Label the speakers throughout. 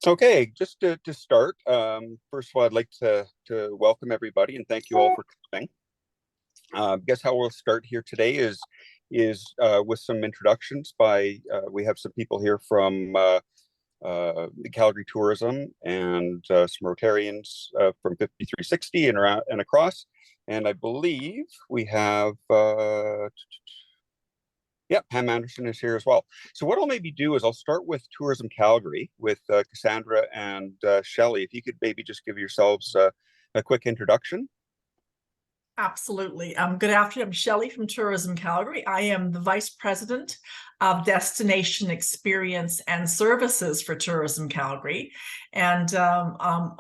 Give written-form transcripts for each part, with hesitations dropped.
Speaker 1: Okay, just to start, first of all, I'd like to welcome everybody and thank you all for coming. I guess how we'll start here today is with some introductions by we have some people here from the Calgary Tourism and some Rotarians from 5360 and around and across. And I believe we have yeah, Pam Anderson is here as well. So what I'll maybe do is I'll start with Tourism Calgary with Cassandra and Shelley. If you could maybe just give yourselves a quick introduction.
Speaker 2: Absolutely. Good afternoon. I'm Shelley from Tourism Calgary. I am the Vice President of Destination Experience and Services for Tourism Calgary. And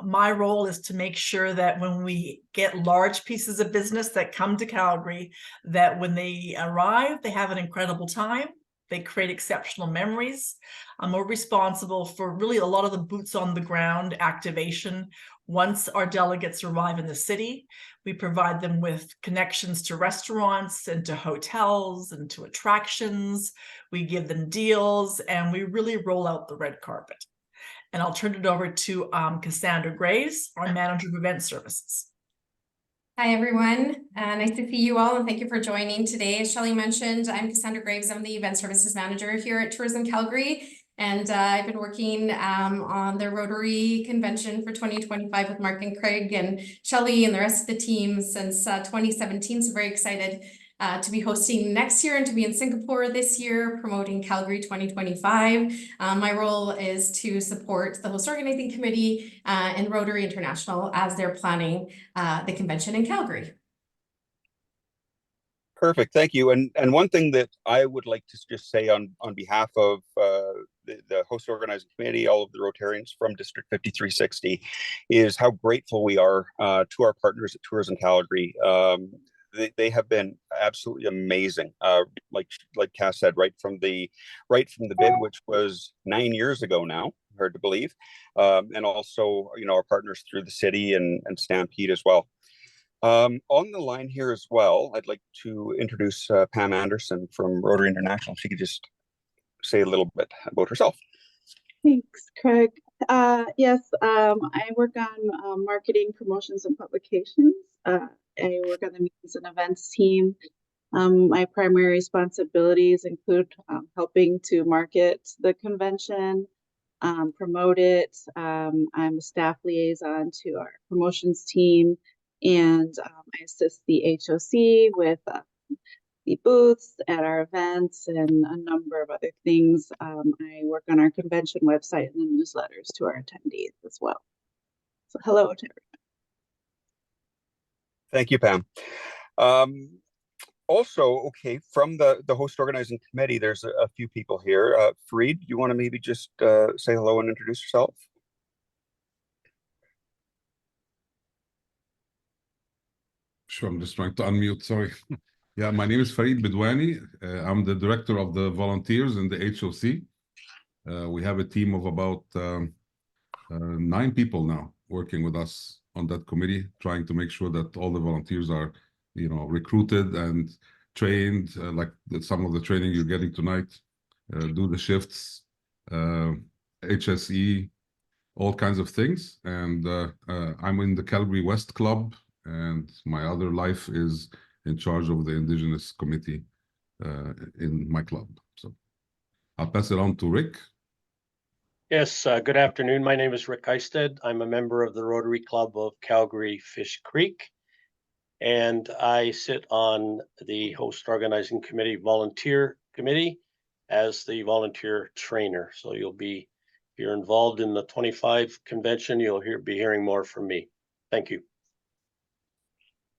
Speaker 2: my role is to make sure that when we get large pieces of business that come to Calgary, that when they arrive, they have an incredible time. They create exceptional memories. We're responsible for really a lot of the boots on the ground activation. Once our delegates arrive in the city, we provide them with connections to restaurants and to hotels and to attractions. We give them deals and we really roll out the red carpet. And I'll turn it over to Cassandra Graves, our Manager of Event Services.
Speaker 3: Hi, everyone. Nice to see you all, and thank you for joining today. As Shelley mentioned, I'm Cassandra Graves. I'm the Event Services Manager here at Tourism Calgary, and I've been working on the Rotary Convention for 2025 with Mark and Craig and Shelley and the rest of the team since 2017, so very excited to be hosting next year and to be in Singapore this year, promoting Calgary 2025. My role is to support the host organizing committee and Rotary International as they're planning the convention in Calgary.
Speaker 1: Perfect, thank you. And one thing that I would like to just say on behalf of the host organizing committee, all of the Rotarians from District 5360, is how grateful we are to our partners at Tourism Calgary. They have been absolutely amazing. Like Cass said, right from the bid, which was 9 years ago now, hard to believe, and also our partners through the city and Stampede as well. On the line here as well, I'd like to introduce Pam Anderson from Rotary International. If she could just say a little bit about herself.
Speaker 4: Thanks, Craig. Yes, I work on marketing, promotions, and publications. I work on the meetings and events team. My primary responsibilities include helping to market the convention, promote it. I'm a staff liaison to our promotions team, and I assist the HOC with the booths at our events and a number of other things. I work on our convention website and the newsletters to our attendees as well. So hello to everyone.
Speaker 1: Thank you, Pam. Also, okay, from the host organizing committee, there's a few people here. Fareed, you want to maybe just say hello and introduce yourself?
Speaker 5: Sure, I'm just trying to unmute, sorry. Yeah, my name is Fareed Bidwani. I'm the director of the volunteers in the HOC. We have a team of about 9 people now working with us on that committee, trying to make sure that all the volunteers are, recruited and trained, like some of the training you're getting tonight, do the shifts, HSE, all kinds of things. And I'm in the Calgary West Club, and my other life is in charge of the Indigenous Committee in my club. So I'll pass it on to Rick.
Speaker 6: Yes, good afternoon. My name is Rick Eisted. I'm a member of the Rotary Club of Calgary Fish Creek, and I sit on the host organizing committee volunteer committee as the volunteer trainer. So if you're involved in the 25 convention, you'll be hearing more from me. Thank you.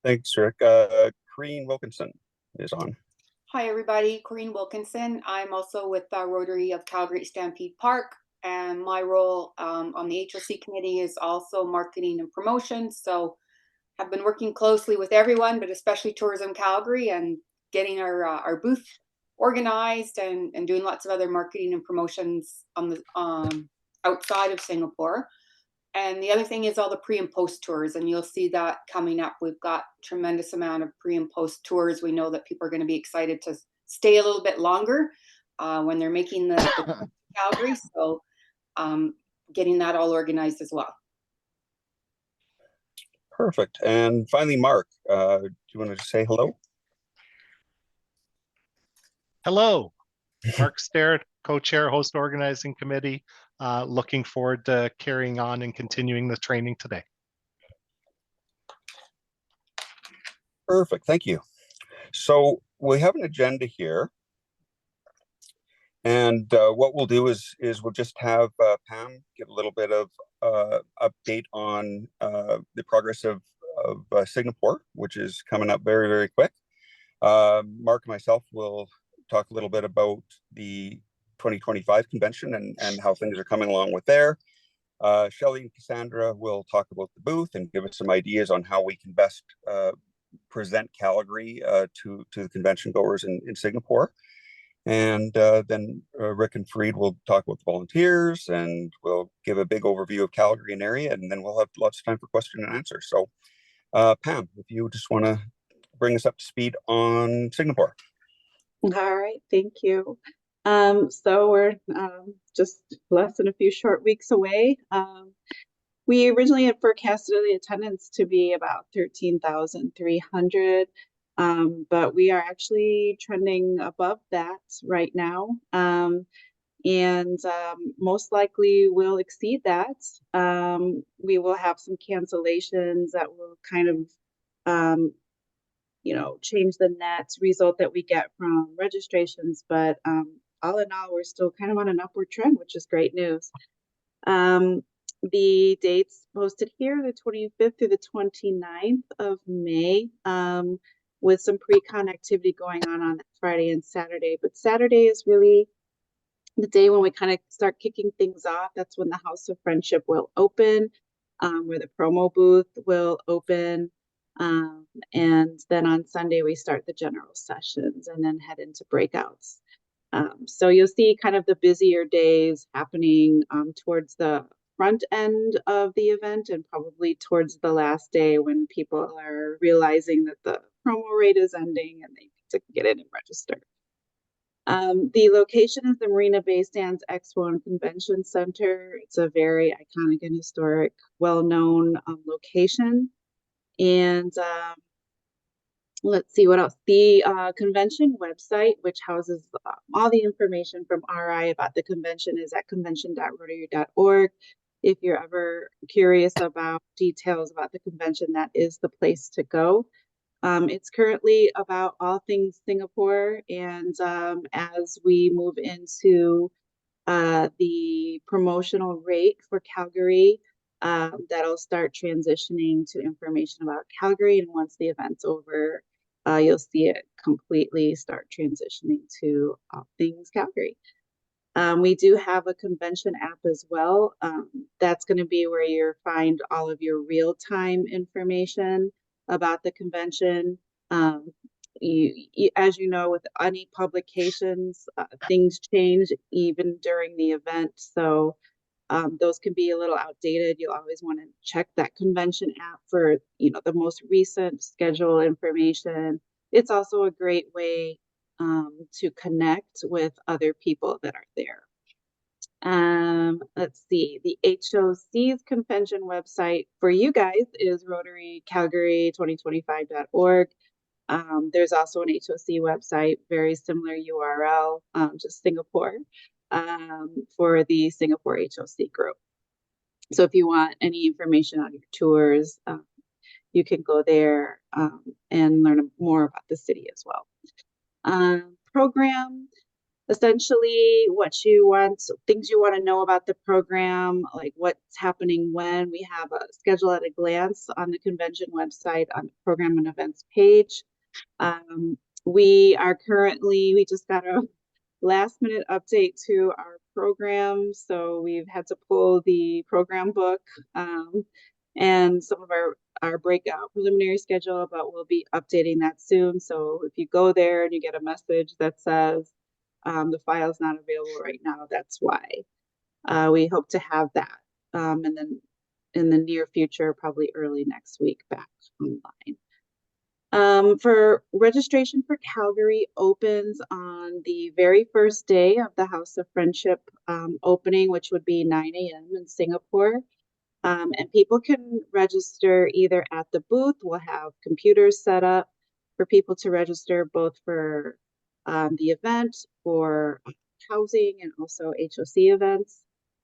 Speaker 1: Thanks, Rick. Corrine Wilkinson is on.
Speaker 7: Hi, everybody. Corrine Wilkinson. I'm also with the Rotary of Calgary Stampede Park, and my role on the HOC committee is also marketing and promotion. So I've been working closely with everyone, but especially Tourism Calgary, and getting our booth organized and doing lots of other marketing and promotions on the outside of Singapore. And the other thing is all the pre and post tours, and you'll see that coming up. We've got tremendous amount of pre and post tours. We know that people are going to be excited to stay a little bit longer when they're making the Calgary. So getting that all organized as well.
Speaker 1: Perfect. And finally, Mark, do you want to say hello?
Speaker 8: Hello, Mark Stair, co-chair, host organizing committee. Looking forward to carrying on and continuing the training today.
Speaker 1: Perfect. Thank you. So we have an agenda here. And what we'll do is we'll just have Pam give a little bit of update on the progress of Singapore, which is coming up very, very quick. Mark and myself will talk a little bit about the 2025 convention and how things are coming along with there. Shelley and Cassandra will talk about the booth and give us some ideas on how we can best present Calgary to the convention goers in Singapore. And then Rick and Fareed will talk about the volunteers, and we'll give a big overview of Calgary and area, and then we'll have lots of time for question and answer. So Pam, if you just want to bring us up to speed on Singapore.
Speaker 4: All right, thank you. So we're just less than a few short weeks away. We originally had forecasted the attendance to be about 13,300, but we are actually trending above that right now, and most likely will exceed that. We will have some cancellations that will kind of change the net result that we get from registrations, but all in all, we're still kind of on an upward trend, which is great news. The dates posted here, the 25th through the 29th of May, with some pre-con activity going on Friday and Saturday. But Saturday is really the day when we kind of start kicking things off. That's when the House of Friendship will open, where the promo booth will open. And then on Sunday, we start the general sessions and then head into breakouts. So you'll see kind of the busier days happening towards the front end of the event and probably towards the last day when people are realizing that the promo rate is ending and they need to get in and register. The location is the Marina Bay Sands Expo and Convention Center. It's a very iconic and historic, well-known location. And let's see what else. The convention website, which houses all the information from RI about the convention, is at convention.rotary.org. If you're ever curious about details about the convention, that is the place to go. It's currently about all things Singapore, and as we move into the promotional rate for Calgary, that'll start transitioning to information about Calgary, and once the event's over, you'll see it completely start transitioning to all things Calgary. We do have a convention app as well. That's going to be where you'll find all of your real-time information about the convention. As you know, with any publications, things change even during the event. So those can be a little outdated. You'll always want to check that convention app for, the most recent schedule information. It's also a great way to connect with other people that are there. Let's see, the HOC's convention website for you guys is rotarycalgary2025.org. There's also an HOC website, very similar URL, just Singapore, for the Singapore HOC group. So if you want any information on your tours, you can go there and learn more about the city as well. Program, essentially what you want, things you want to know about the program, like what's happening when. We have a schedule at a glance on the convention website on the program and events page. We just got a last minute update to our program, so we've had to pull the program book and some of our breakout preliminary schedule, but we'll be updating that soon. So if you go there and you get a message that says the file is not available right now, that's why. We hope to have that and then in the near future, probably early next week, back online. For registration for Calgary opens on the very first day of the House of Friendship opening, which would be 9 a.m. in Singapore. And people can register either at the booth. We'll have computers set up for people to register both for the event, for housing, and also HOC events.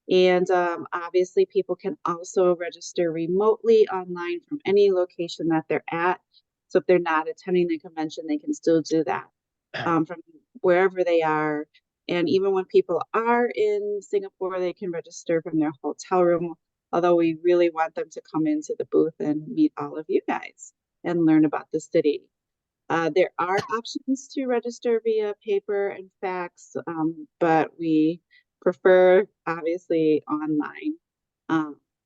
Speaker 4: And obviously, people can also register remotely online from any location that they're at. So if they're not attending the convention, they can still do that from wherever they are. And even when people are in Singapore, they can register from their hotel room, although we really want them to come into the booth and meet all of you guys and learn about the city. There are options to register via paper and fax, but we prefer, obviously, online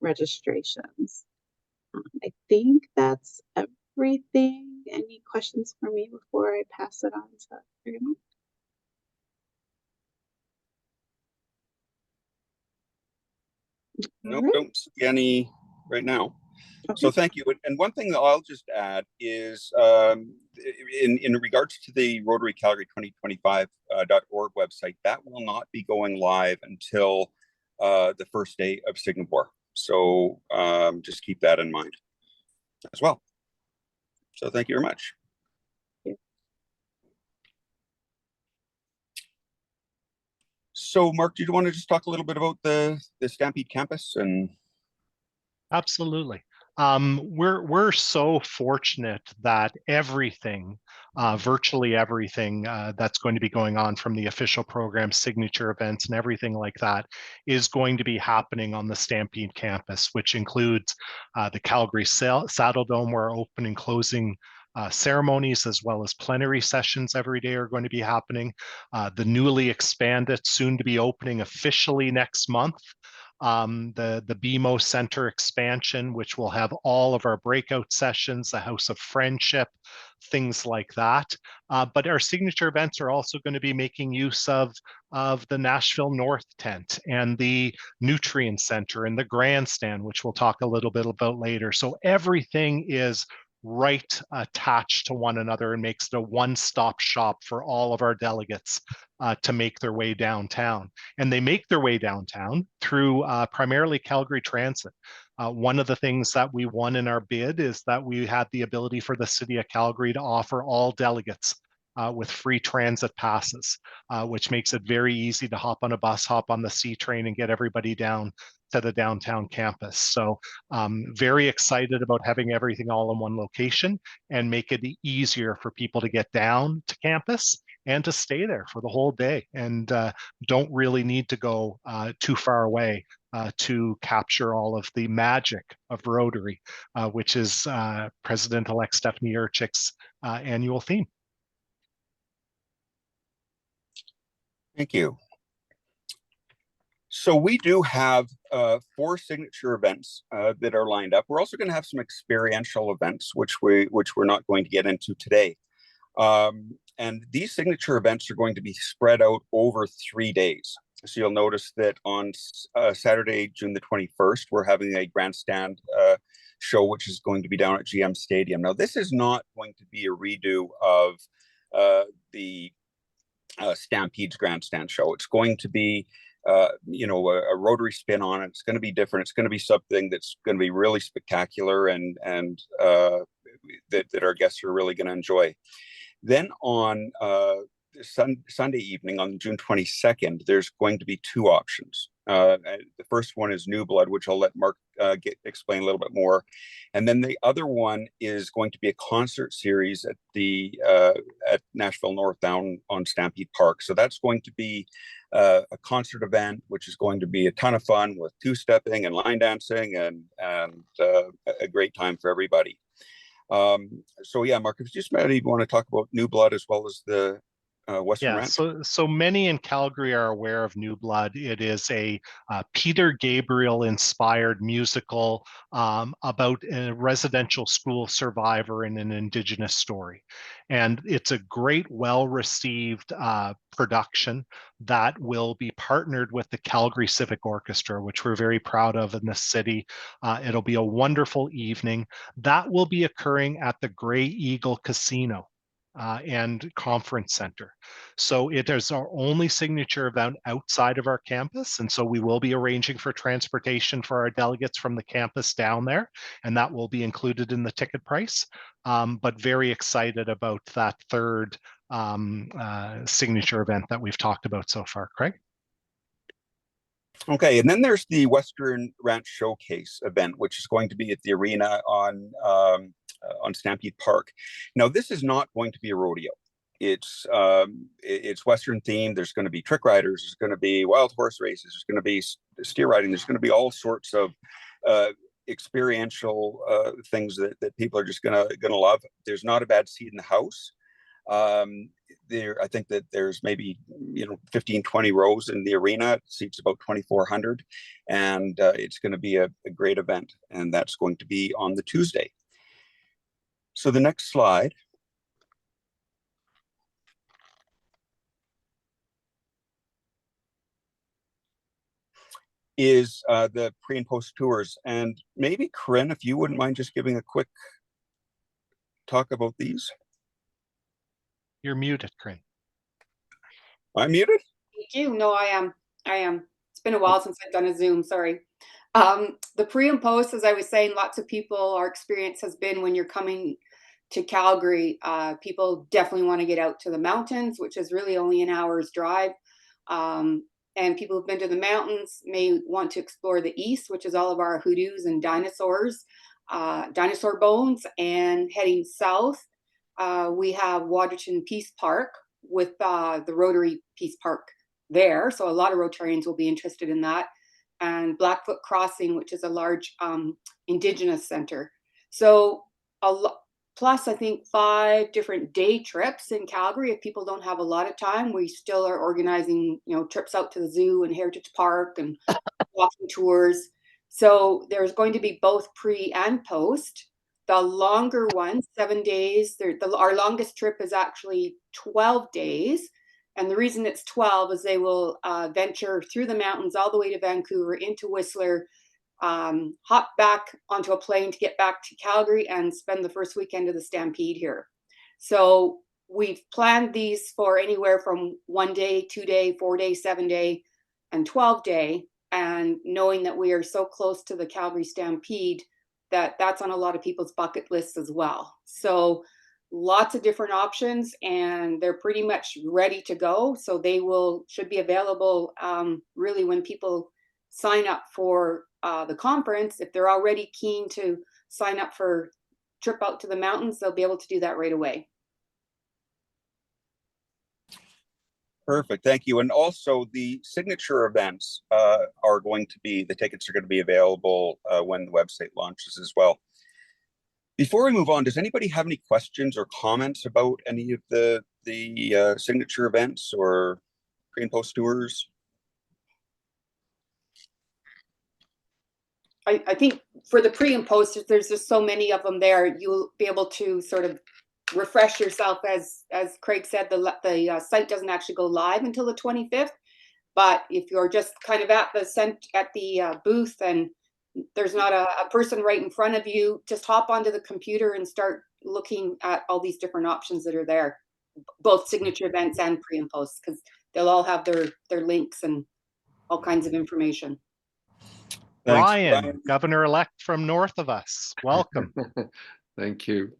Speaker 4: registrations. I think that's everything. Any questions for me before I pass it on to everyone?
Speaker 1: No, don't see any right now.
Speaker 4: Okay.
Speaker 1: So thank you. And one thing that I'll just add is in regards to the Rotary Calgary 2025.org website, that will not be going live until the first day of Singapore. So just keep that in mind as well. So thank you very much. So Mark, do you want to just talk a little bit about the Stampede campus? And
Speaker 8: Absolutely. We're so fortunate that everything, virtually everything that's going to be going on, from the official program, signature events, and everything like that, is going to be happening on the Stampede campus, which includes the Calgary Saddle Dome, where open and closing ceremonies as well as plenary sessions every day are going to be happening. The newly expanded, soon to be opening officially next month, the BMO Center expansion, which will have all of our breakout sessions, the House of Friendship, things like that. But our signature events are also going to be making use of the Nashville North tent and the Nutrient Center and the grandstand, which we'll talk a little bit about later. So everything is right attached to one another and makes it a one-stop shop for all of our delegates to make their way downtown. And they make their way downtown through primarily Calgary Transit. One of the things that we won in our bid is that we had the ability for the City of Calgary to offer all delegates with free transit passes, which makes it very easy to hop on a bus, hop on the C train, and get everybody down to the downtown campus. So very excited about having everything all in one location and make it easier for people to get down to campus and to stay there for the whole day, and don't really need to go too far away to capture all of the magic of Rotary, which is President-elect Stephanie Urchick's annual theme.
Speaker 1: thank you. So we do have 4 signature events that are lined up. We're also going to have some experiential events, which we're not going to get into today. And these signature events are going to be spread out over 3 days. So you'll notice that on Saturday, June the 21st, we're having a grandstand show, which is going to be down at GM Stadium. Now, this is not going to be a redo of the Stampede's grandstand show. It's going to be a Rotary spin on it. It's going to be different. It's going to be something that's going to be really spectacular and that our guests are really going to enjoy. Then on Sunday evening, on June 22nd, there's going to be 2 options. The first one is New Blood, which I'll let Mark explain a little bit more. And then the other one is going to be a concert series at Nashville North down on Stampede Park. So that's going to be a concert event, which is going to be a ton of fun with two-stepping and line dancing and a great time for everybody. So yeah, Mark, if you just maybe want to talk about New Blood as well as the Western
Speaker 8: Yeah,
Speaker 1: Ranch?
Speaker 8: so many in Calgary are aware of New Blood. It is a Peter Gabriel inspired musical about a residential school survivor in an Indigenous story. And it's a great, well-received production that will be partnered with the Calgary Civic Orchestra, which we're very proud of in the city. It'll be a wonderful evening. That will be occurring at the Grey Eagle Casino and Conference Center. So it is our only signature event outside of our campus. And so we will be arranging for transportation for our delegates from the campus down there, and that will be included in the ticket price. But very excited about that third signature event that we've talked about so far. Craig?
Speaker 1: Okay, and then there's the Western Ranch Showcase event, which is going to be at the arena on Stampede Park. Now, this is not going to be a rodeo. It's Western themed. There's going to be trick riders. There's going to be wild horse races. There's going to be steer riding. There's going to be all sorts of experiential things that people are just gonna love. There's not a bad seat in the house. I think that there's maybe 15, 20 rows in the arena. It seats about 2,400, and it's going to be a great event. And that's going to be on the Tuesday. So the next slide is the pre and post tours. And maybe Corinne, if you wouldn't mind just giving a quick talk about these.
Speaker 8: You're muted, Corinne.
Speaker 1: I'm muted?
Speaker 7: Thank you. No, I am. It's been a while since I've done a Zoom, sorry. The pre and post, as I was saying, lots of people, our experience has been when you're coming to Calgary, people definitely want to get out to the mountains, which is really only an hour's drive. And people who've been to the mountains may want to explore the east, which is all of our hoodoos and dinosaurs, dinosaur bones. And heading south, we have Waterton Peace Park with the Rotary Peace Park there. So a lot of Rotarians will be interested in that. And Blackfoot Crossing, which is a large Indigenous center. So plus, I think 5 different day trips in Calgary. If people don't have a lot of time, we still are organizing, trips out to the zoo and Heritage Park and walking tours. So there's going to be both pre and post. The longer one, 7 days, our longest trip is actually 12 days. And the reason it's 12 is they will venture through the mountains all the way to Vancouver, into Whistler, hop back onto a plane to get back to Calgary and spend the first weekend of the Stampede here. So we've planned these for anywhere from 1 day, 2 day, 4 day, 7 day, and 12 day. And knowing that we are so close to the Calgary Stampede, that's on a lot of people's bucket lists as well. So lots of different options, and they're pretty much ready to go. So they should be available really when people sign up for the conference. If they're already keen to sign up for trip out to the mountains, they'll be able to do that right away.
Speaker 1: Perfect, thank you. And also the signature events the tickets are going to be available when the website launches as well. Before we move on, does anybody have any questions or comments about any of the signature events or pre and post tours?
Speaker 7: I think for the pre and post, there's just so many of them there. You'll be able to sort of refresh yourself. As Craig said, the site doesn't actually go live until the 25th. But if you're just kind of at the booth and there's not a person right in front of you, just hop onto the computer and start looking at all these different options that are there, both signature events and pre and post, because they'll all have their links and all kinds of information.
Speaker 1: Thanks,
Speaker 8: Brian, Governor-elect from north of us. Welcome.
Speaker 9: Thank you.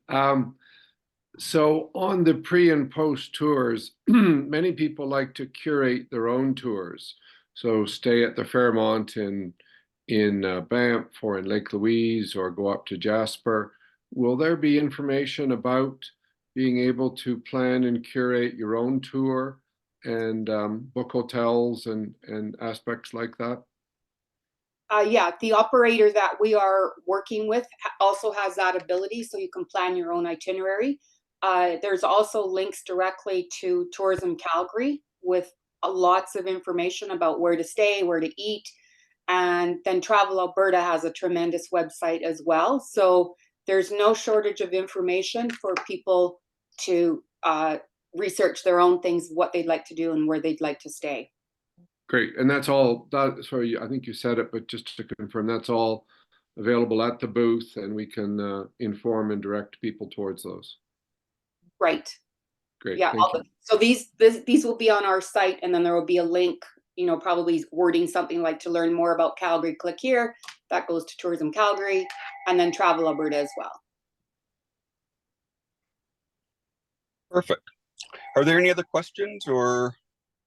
Speaker 9: So on the pre and post tours, many people like to curate their own tours. So stay at the Fairmont in Banff or in Lake Louise, or go up to Jasper. Will there be information about being able to plan and curate your own tour and book hotels and aspects like that?
Speaker 7: Yeah, the operator that we are working with also has that ability, so you can plan your own itinerary. there's also links directly to Tourism Calgary with lots of information about where to stay, where to eat. And then Travel Alberta has a tremendous website as well. So there's no shortage of information for people to research their own things, what they'd like to do and where they'd like to stay.
Speaker 9: Great. And that's all, sorry, I think you said it, but just to confirm, that's all available at the booth, and we can inform and direct people towards those.
Speaker 7: Right.
Speaker 9: Great.
Speaker 7: Yeah.
Speaker 9: Thank you.
Speaker 7: So these will be on our site, and then there will be a link, you know, probably wording something like to learn more about Calgary, click here. That goes to Tourism Calgary, and then Travel Alberta as well.
Speaker 1: Perfect. Are there any other questions or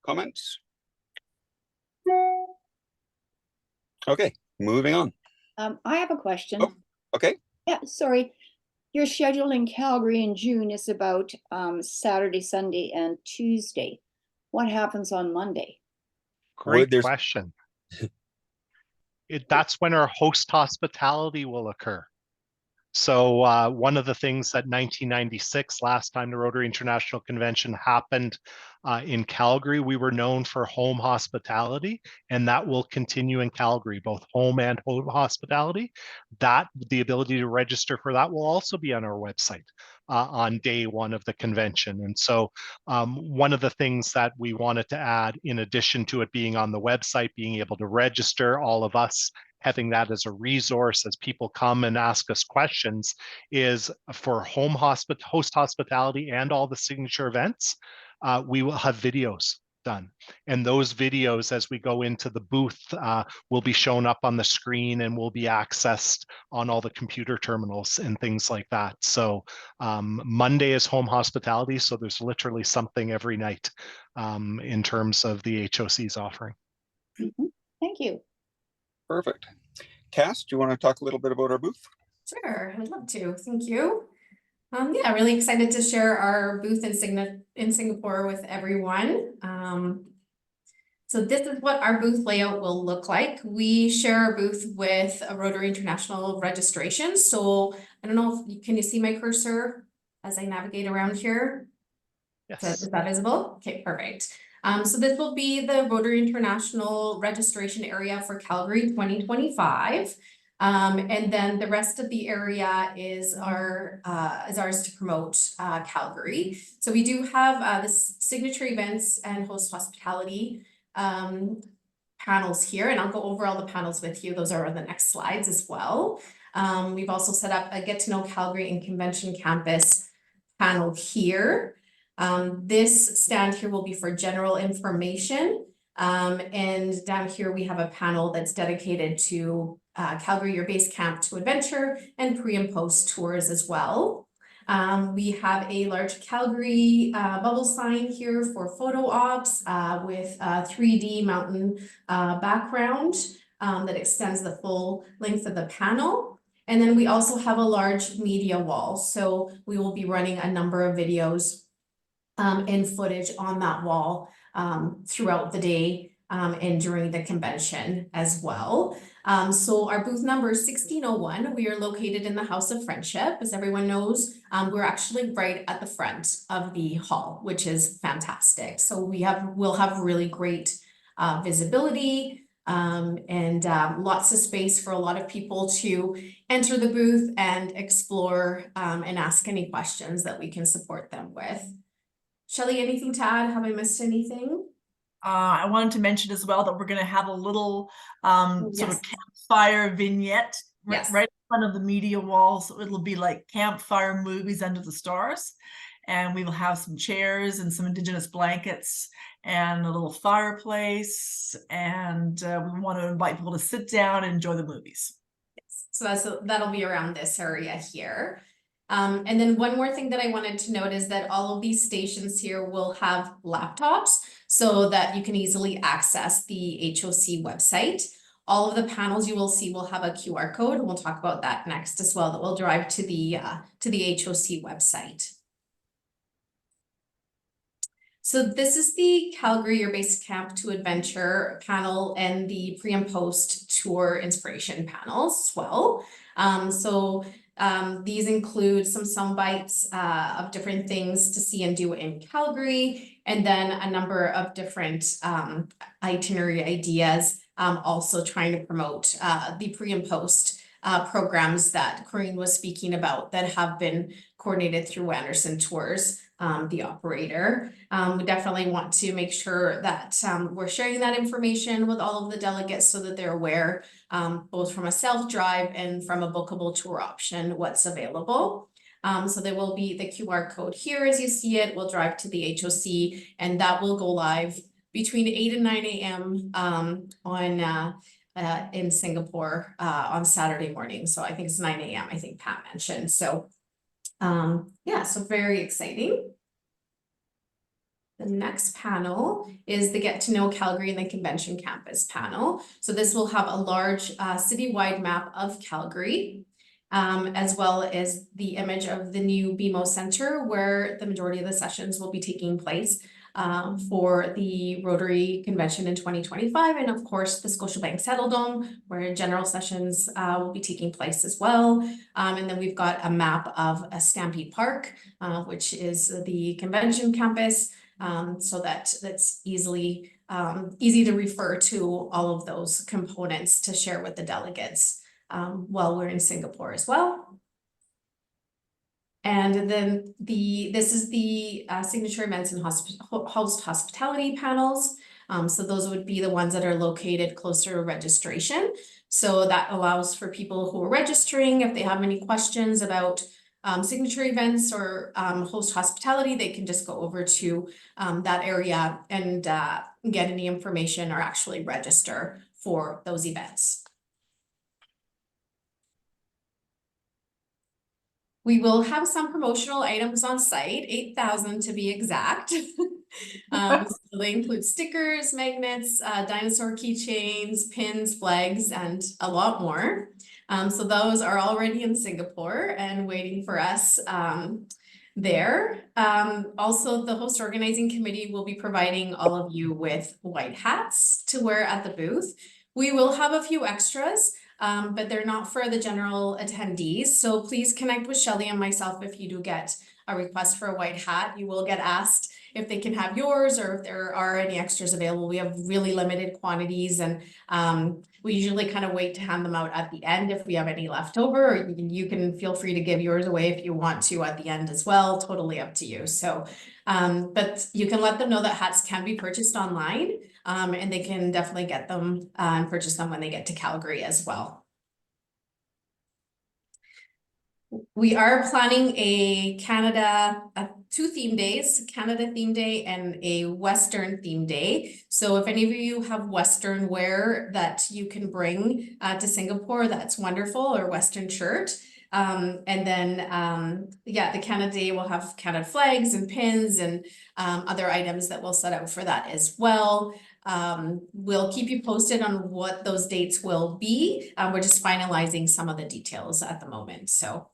Speaker 1: comments? Okay, moving on.
Speaker 10: I have a question.
Speaker 1: Oh, okay.
Speaker 10: Yeah, sorry. Your schedule in Calgary in June is about Saturday, Sunday, and Tuesday. What happens on Monday?
Speaker 8: Great question. That's when our host hospitality will occur. So one of the things that 1996, last time the Rotary International Convention happened in Calgary, we were known for home hospitality, and that will continue in Calgary, both home and home hospitality. The ability to register for that will also be on our website on day one of the convention. And so one of the things that we wanted to add, in addition to it being on the website, being able to register, all of us having that as a resource as people come and ask us questions, is for host hospitality and all the signature events, we will have videos done. And those videos, as we go into the booth, will be shown up on the screen and will be accessed on all the computer terminals and things like that. So Monday is home hospitality, so there's literally something every night in terms of the HOC's offering.
Speaker 10: Mm-hmm. Thank you.
Speaker 1: Perfect. Cass, do you want to talk a little bit about our booth?
Speaker 3: Sure, I'd love to. Thank you. Yeah, really excited to share our booth in Singapore with everyone. So this is what our booth layout will look like. We share our booth with a Rotary International registration. So I don't know if can you see my cursor as I navigate around here?
Speaker 8: Yes.
Speaker 3: Is that visible? Okay, perfect. So this will be the Rotary International registration area for Calgary 2025. And then the rest of the area is ours to promote Calgary. So we do have the signature events and host hospitality panels here, and I'll go over all the panels with you. Those are on the next slides as well. We've also set up a Get to Know Calgary and Convention Campus panel here. This stand here will be for general information. And down here we have a panel that's dedicated to Calgary, your base camp to adventure, and pre and post tours as well. We have a large Calgary bubble sign here for photo ops with a 3D mountain background that extends the full length of the panel. And then we also have a large media wall. So we will be running a number of videos and footage on that wall throughout the day and during the convention as well. So our booth number is 1601. We are located in the House of Friendship. As everyone knows, we're actually right at the front of the hall, which is fantastic. So we'll have really great visibility and lots of space for a lot of people to enter the booth and explore and ask any questions that we can support them with. Shelley, anything to add? Have I missed anything?
Speaker 2: I wanted to mention as well that we're going to have a little sort of campfire vignette right in front of the media wall. So it'll be like campfire movies under the stars. And we will have some chairs and some Indigenous blankets and a little fireplace. And we want to invite people to sit down and enjoy the movies.
Speaker 3: Yes. So that'll be around this area here. And then one more thing that I wanted to note is that all of these stations here will have laptops so that you can easily access the HOC website. All of the panels you will see will have a QR code. We'll talk about that next as well, that will drive to the HOC website. So this is the Calgary, your base camp to adventure panel and the pre and post tour inspiration panels as well. So These include some sound bites of different things to see and do in Calgary, and then a number of different itinerary ideas, also trying to promote the pre and post programs that Corinne was speaking about that have been coordinated through Anderson Tours, the operator. We definitely want to make sure that we're sharing that information with all of the delegates so that they're aware, both from a self-drive and from a bookable tour option, what's available. So there will be the QR code here as you see it. We'll drive to the HOC, and that will go live between 8 and 9 a.m. In Singapore on Saturday morning. So I think it's 9 a.m. I think Pat mentioned. So yeah, so very exciting. The next panel is the Get to Know Calgary and the Convention Campus panel. So this will have a large citywide map of Calgary, as well as the image of the new BMO Center where the majority of the sessions will be taking place for the Rotary Convention in 2025, and of course the Scotiabank Saddledome where general sessions will be taking place as well. And then we've got a map of a Stampede Park, which is the convention campus, so that's easy to refer to all of those components to share with the delegates while we're in Singapore as well. And then this is the signature events and host hospitality panels. So those would be the ones that are located closer to registration. So that allows for people who are registering, if they have any questions about signature events or host hospitality, they can just go over to that area and get any information or actually register for those events. We will have some promotional items on site, 8,000 to be exact. So they include stickers, magnets, dinosaur keychains, pins, flags, and a lot more. So those are already in Singapore and waiting for us there. Also, the host organizing committee will be providing all of you with white hats to wear at the booth. We will have a few extras, but they're not for the general attendees. So please connect with Shelley and myself if you do get a request for a white hat. You will get asked if they can have yours or if there are any extras available. We have really limited quantities, and we usually kind of wait to hand them out at the end if we have any left over, or you can feel free to give yours away if you want to at the end as well, totally up to you. So, but you can let them know that hats can be purchased online, and they can definitely get them and purchase them when they get to Calgary as well. We are planning two theme days, Canada theme day and a Western theme day. So if any of you have Western wear that you can bring to Singapore, that's wonderful, or Western shirt. And then, yeah, the Canada Day will have Canada flags and pins and other items that we'll set out for that as well. We'll keep you posted on what those dates will be. We're just finalizing some of the details at the moment, so.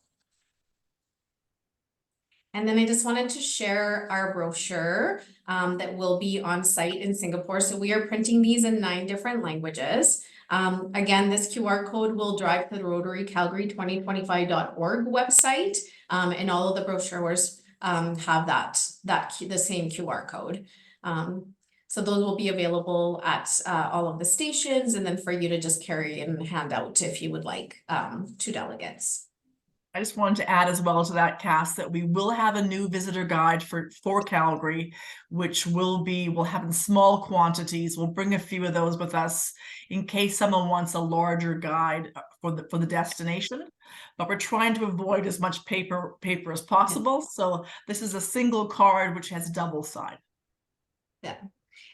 Speaker 3: And then I just wanted to share our brochure that will be on site in Singapore. So we are printing these in 9 different languages. Again, this QR code will drive to the Rotary Calgary 2025.org website, and all of the brochures have the same QR code. So those will be available at all of the stations, and then for you to just carry and hand out if you would like to delegates.
Speaker 2: I just wanted to add as well to that, Cass, that we will have a new visitor guide for Calgary, which we'll have in small quantities. We'll bring a few of those with us in case someone wants a larger guide for the destination. But we're trying to avoid as much paper as possible. Yeah. So this is a single card which has double side.
Speaker 3: Yeah.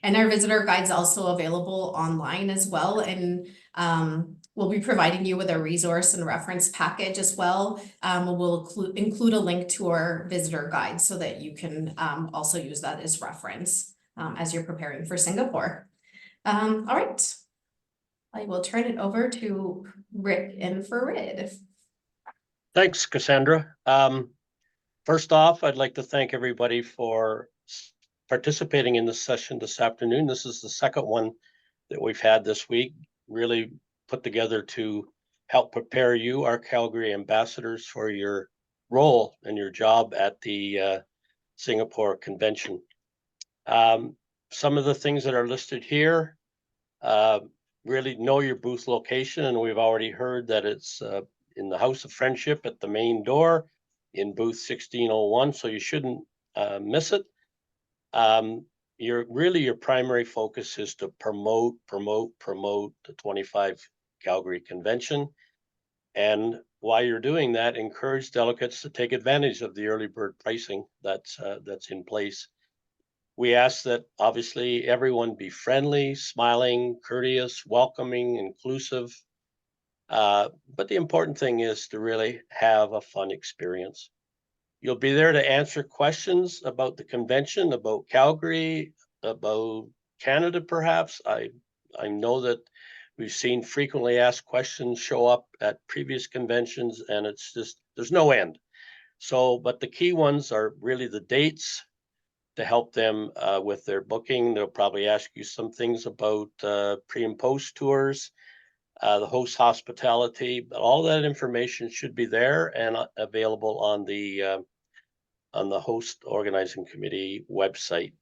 Speaker 3: And our visitor guide's also available online as well. And we'll be providing you with a resource and reference package as well. We'll include a link to our visitor guide so that you can also use that as reference as you're preparing for Singapore. All right. I will turn it over to Rick and Farid.
Speaker 6: Thanks, Cassandra. First off, I'd like to thank everybody for participating in this session this afternoon. This is the second one that we've had this week, really put together to help prepare you, our Calgary ambassadors, for your role and your job at the Singapore Convention. Some of the things that are listed here, really know your booth location, and we've already heard that it's in the House of Friendship at the main door in booth 1601, so you shouldn't miss it. Your primary focus is to promote the 25 Calgary Convention. And while you're doing that, encourage delegates to take advantage of the early bird pricing that's in place. We ask that obviously everyone be friendly, smiling, courteous, welcoming, inclusive. But the important thing is to really have a fun experience. You'll be there to answer questions about the convention, about Calgary, about Canada, perhaps. I know that we've seen frequently asked questions show up at previous conventions, and it's just, there's no end. So, but the key ones are really the dates to help them with their booking. They'll probably ask you some things about pre and post tours, the host hospitality, but all that information should be there and available on the host organizing committee website.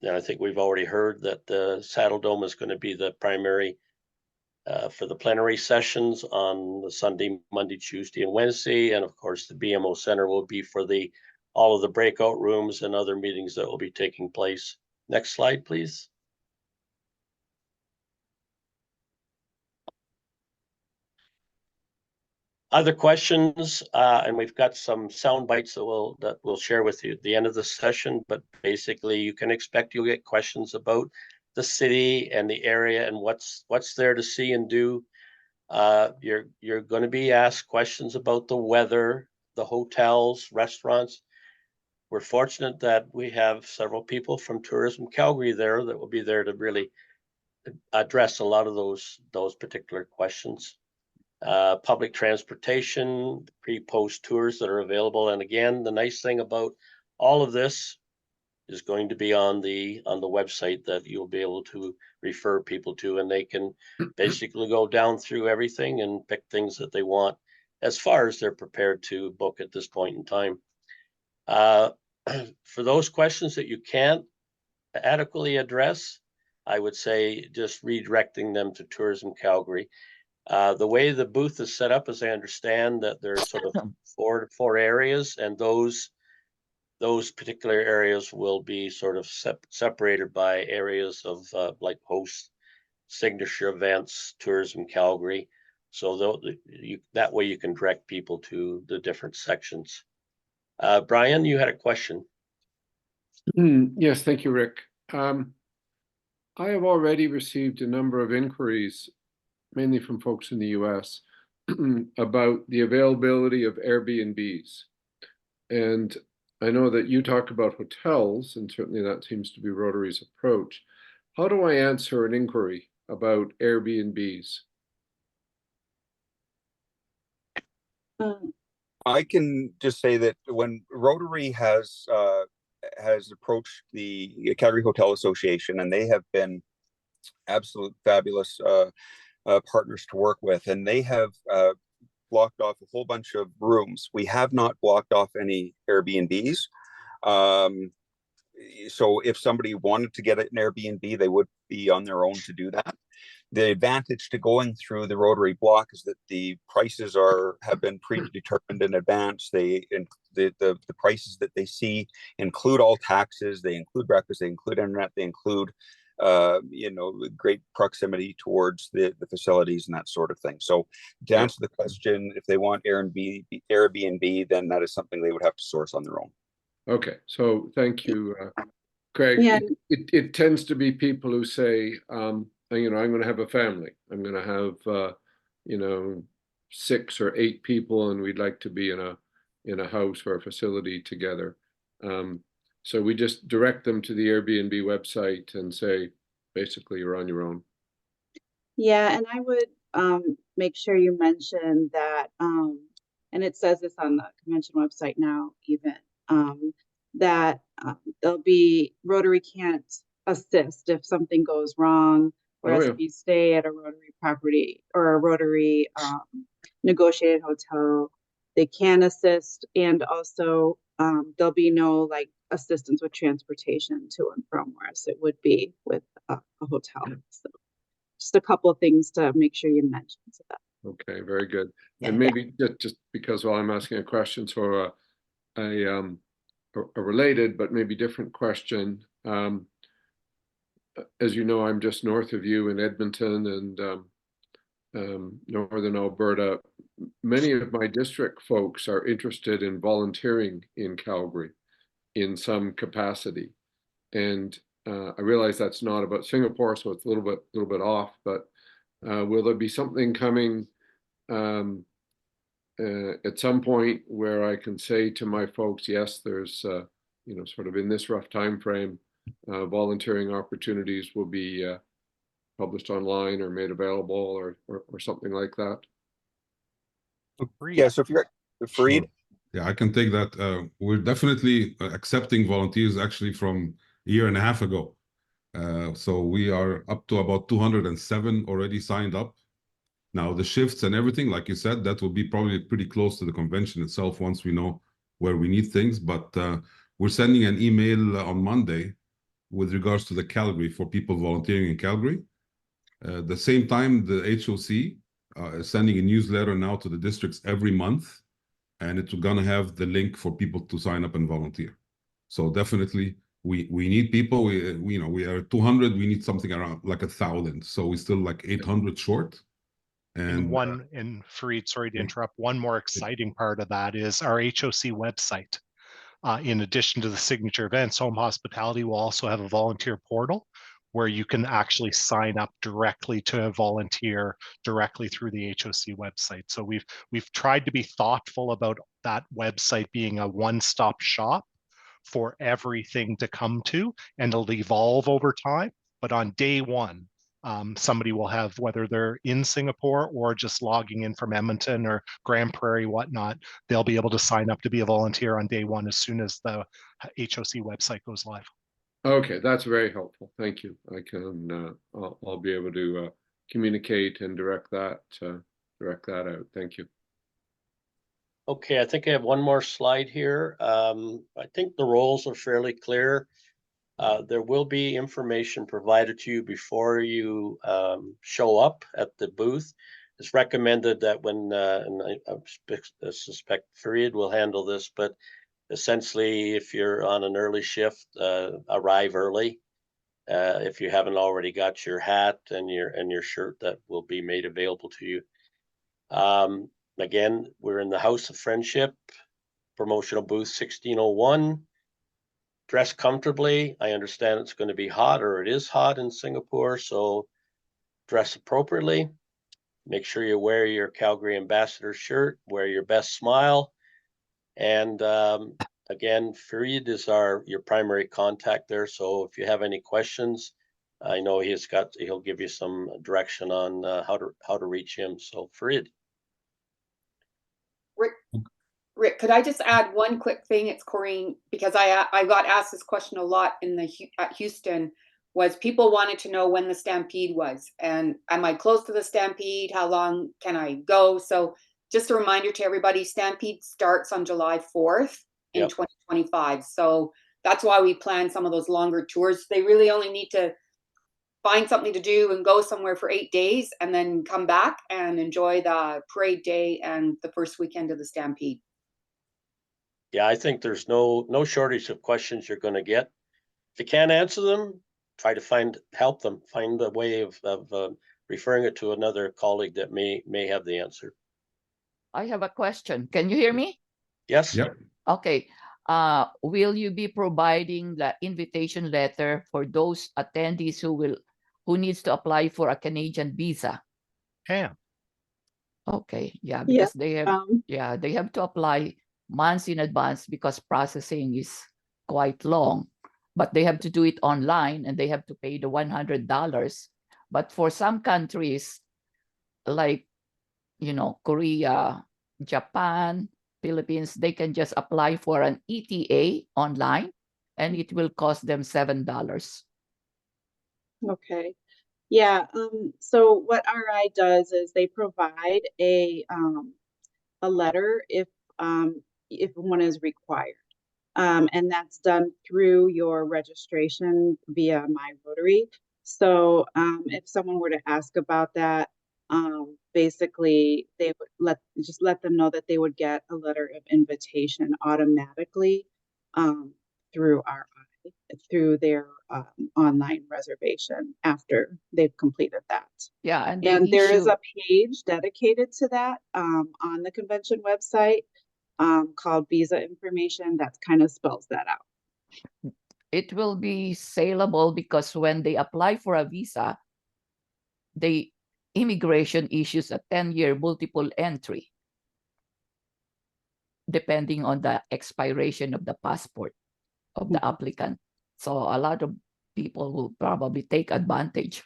Speaker 6: And I think we've already heard that the Saddle Dome is going to be the primary for the plenary sessions on the Sunday, Monday, Tuesday, and Wednesday. And of course, the BMO Center will be for all of the breakout rooms and other meetings that will be taking place. Next slide, please. Other questions, and we've got some sound bites that we'll share with you at the end of the session, but basically you can expect you'll get questions about the city and the area and what's there to see and do. You're going to be asked questions about the weather, the hotels, restaurants. We're fortunate that we have several people from Tourism Calgary there that will be there to really address a lot of those particular questions. Public transportation, pre-post tours that are available. And again, the nice thing about all of this is going to be on the website that you'll be able to refer people to, and they can basically go down through everything and pick things that they want as far as they're prepared to book at this point in time. For those questions that you can't adequately address, I would say just redirecting them to Tourism Calgary. The way the booth is set up, as I understand, that there's sort of four areas, and those particular areas will be sort of separated by areas of like host, signature events, Tourism Calgary. So that way you can direct people to the different sections. Brian, you had a question.
Speaker 9: Yes, thank you, Rick. I have already received a number of inquiries, mainly from folks in the US, about the availability of Airbnbs. And I know that you talk about hotels, and certainly that seems to be Rotary's approach. How do I answer an inquiry about Airbnbs?
Speaker 1: I can just say that when Rotary has approached the Calgary Hotel Association, and they have been absolute fabulous partners to work with, and they have blocked off a whole bunch of rooms. We have not blocked off any Airbnbs. So if somebody wanted to get an Airbnb, they would be on their own to do that. The advantage to going through the Rotary block is that the prices have been predetermined in advance. The prices that they see include all taxes. They include breakfast. They include internet. They include great proximity towards the facilities and that sort of thing. So to answer the question, if they want Airbnb, then that is something they would have to source on their own.
Speaker 9: Okay, so thank you, Craig.
Speaker 4: Yeah.
Speaker 9: It tends to be people who say, I'm going to have a family. I'm going to have, 6 or 8 people, and we'd like to be in a house or a facility together. So we just direct them to the Airbnb website and say, basically, you're on your own.
Speaker 4: Yeah, and I would make sure you mention that, and it says this on the convention website now, even, that there'll be Rotary can't assist if something goes wrong, whereas if you stay at a Rotary property or a Rotary negotiated hotel. They can assist, and also there'll be no like assistance with transportation to and from, whereas it would be with a hotel. So just a couple of things to make sure you mention to that.
Speaker 9: Okay, very good.
Speaker 4: Yeah.
Speaker 9: And maybe just because while I'm asking a question, so a related but maybe different question. As you know, I'm just north of you in Edmonton and northern Alberta. Many of my district folks are interested in volunteering in Calgary in some capacity, and I realize that's not about Singapore, so it's a little bit off. But will there be something coming at some point where I can say to my folks, yes, there's sort of in this rough time frame, volunteering opportunities will be published online or made available or something like that?
Speaker 1: Yeah, so if you're Fareed.
Speaker 5: Sure. Yeah, I can take that. We're definitely accepting volunteers actually from a year and a half ago. So we are up to about 207 already signed up. Now the shifts and everything, like you said, that will be probably pretty close to the convention itself once we know where we need things. But we're sending an email on Monday with regards to the Calgary for people volunteering in Calgary. The same time, the HOC is sending a newsletter now to the districts every month, and it's gonna have the link for people to sign up and volunteer. So definitely, we need people. We are 200. We need something around like 1,000. So we're still like 800 short. And
Speaker 8: Fareed, sorry to interrupt. One more exciting part of that is our HOC website. In addition to the signature events, Home Hospitality will also have a volunteer portal where you can actually sign up directly to volunteer directly through the HOC website. So we've tried to be thoughtful about that website being a one-stop shop for everything to come to, and it'll evolve over time. But on day one, somebody will have, whether they're in Singapore or just logging in from Edmonton or Grand Prairie, whatnot, they'll be able to sign up to be a volunteer on day one as soon as the HOC website goes live.
Speaker 9: Okay, that's very helpful. Thank you. I can I'll be able to communicate and direct that out. Thank you.
Speaker 6: Okay, I think I have one more slide here. I think the roles are fairly clear. There will be information provided to you before you show up at the booth. It's recommended that when, and I suspect Fareed will handle this, but essentially, if you're on an early shift, arrive early. If you haven't already got your hat and your shirt, that will be made available to you. Again, we're in the House of Friendship, promotional booth 1601. Dress comfortably. I understand it's going to be hot, or it is hot in Singapore, so dress appropriately. Make sure you wear your Calgary Ambassador shirt, wear your best smile. And again, Fareed is your primary contact there. So if you have any questions, I know he'll give you some direction on how to reach him. So Fareed.
Speaker 7: Rick, could I just add one quick thing? It's Corrine, because I got asked this question a lot at Houston. Was people wanted to know when the Stampede was, and am I close to the Stampede? How long can I go? So just a reminder to everybody, Stampede starts on July 4th in 2025. So that's why we plan some of those longer tours. They really only need to find something to do and go somewhere for 8 days and then come back and enjoy the parade day and the first weekend of the Stampede.
Speaker 6: Yeah, I think there's no shortage of questions you're going to get. If you can't answer them, try to help them find a way of referring it to another colleague that may have the answer.
Speaker 11: I have a question. Can you hear me?
Speaker 6: Yes.
Speaker 5: Yep.
Speaker 11: Okay. Will you be providing the invitation letter for those attendees who needs to apply for a Canadian visa?
Speaker 8: Yeah.
Speaker 11: Okay. Yeah, because they have to apply months in advance because processing is quite long, but they have to do it online and they have to pay the $100. But for some countries like, Korea, Japan, Philippines, they can just apply for an ETA online and it will cost them $7.
Speaker 4: Okay. Yeah, so what RI does is they provide a letter if one is required. And that's done through your registration via My Rotary. So if someone were to ask about that, basically they would let them know that they would get a letter of invitation automatically through RI, through their online reservation after they've completed that.
Speaker 11: Yeah, and
Speaker 4: there is a page dedicated to that on the convention website called Visa Information that kind of spells that out.
Speaker 11: It will be saleable because when they apply for a visa, the immigration issues a 10-year multiple entry, depending on the expiration of the passport of the applicant. So a lot of people will probably take advantage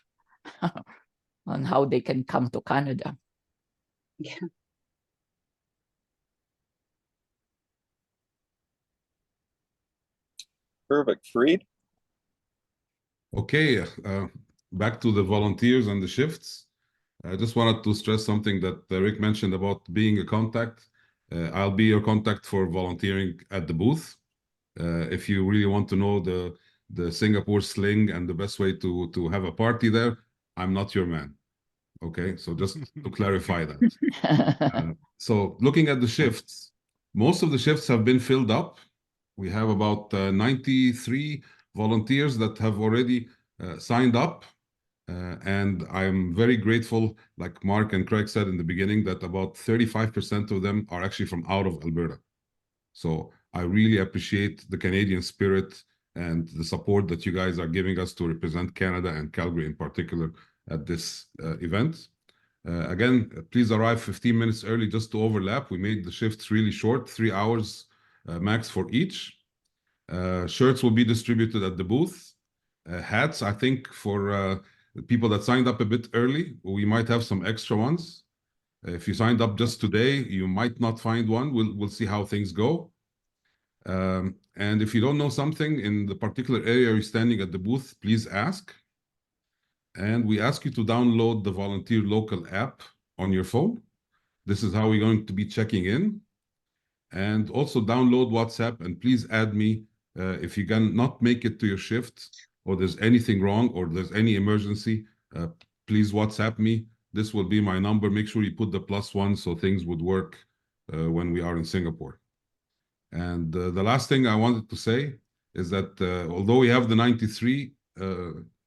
Speaker 11: on how they can come to Canada.
Speaker 4: Yeah.
Speaker 1: Perfect. Fareed?
Speaker 5: Okay, back to the volunteers and the shifts. I just wanted to stress something that Rick mentioned about being a contact. I'll be your contact for volunteering at the booth. If you really want to know the Singapore sling and the best way to have a party there, I'm not your man. Okay, so just to clarify that. So looking at the shifts, most of the shifts have been filled up. We have about 93 volunteers that have already signed up. And I'm very grateful, like Mark and Craig said in the beginning, that about 35% of them are actually from out of Alberta. So I really appreciate the Canadian spirit and the support that you guys are giving us to represent Canada and Calgary in particular at this event. Again, please arrive 15 minutes early just to overlap. We made the shifts really short, 3 hours max for each. Shirts will be distributed at the booth. Hats, I think for people that signed up a bit early, we might have some extra ones. If you signed up just today, you might not find one. We'll see how things go. And if you don't know something in the particular area you're standing at the booth, please ask. And we ask you to download the Volunteer Local app on your phone. This is how we're going to be checking in. And also download WhatsApp, and please add me if you can not make it to your shift, or there's anything wrong, or there's any emergency, please WhatsApp me. This will be my number. Make sure you put the +1 so things would work when we are in Singapore. And the last thing I wanted to say is that although we have the 93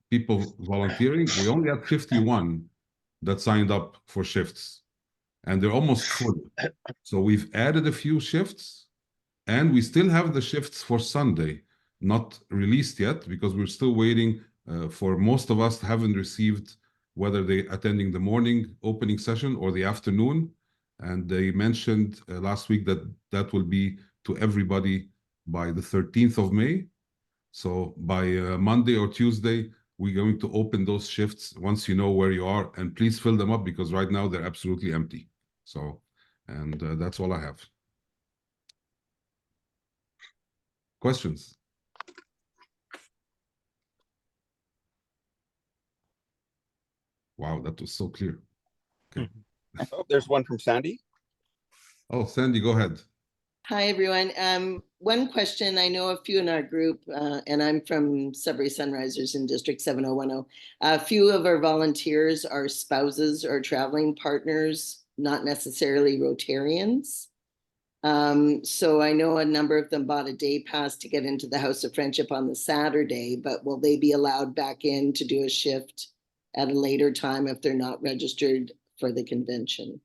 Speaker 5: people volunteering, we only had 51 that signed up for shifts, and they're almost full. So we've added a few shifts, and we still have the shifts for Sunday, not released yet, because we're still waiting for most of us haven't received whether they're attending the morning opening session or the afternoon. And they mentioned last week that that will be to everybody by the 13th of May. So by Monday or Tuesday, we're going to open those shifts once you know where you are, and please fill them up because right now they're absolutely empty. So, and that's all I have. Questions? Wow, that was so clear. Okay.
Speaker 1: Oh, there's one from Sandy.
Speaker 5: Oh, Sandy, go ahead.
Speaker 12: Hi, everyone. One question. I know a few in our group, and I'm from Sudbury Sunrisers in District 7010. A few of our volunteers are spouses or traveling partners, not necessarily Rotarians. So I know a number of them bought a day pass to get into the House of Friendship on the Saturday, but will they be allowed back in to do a shift at a later time if they're not registered for the convention?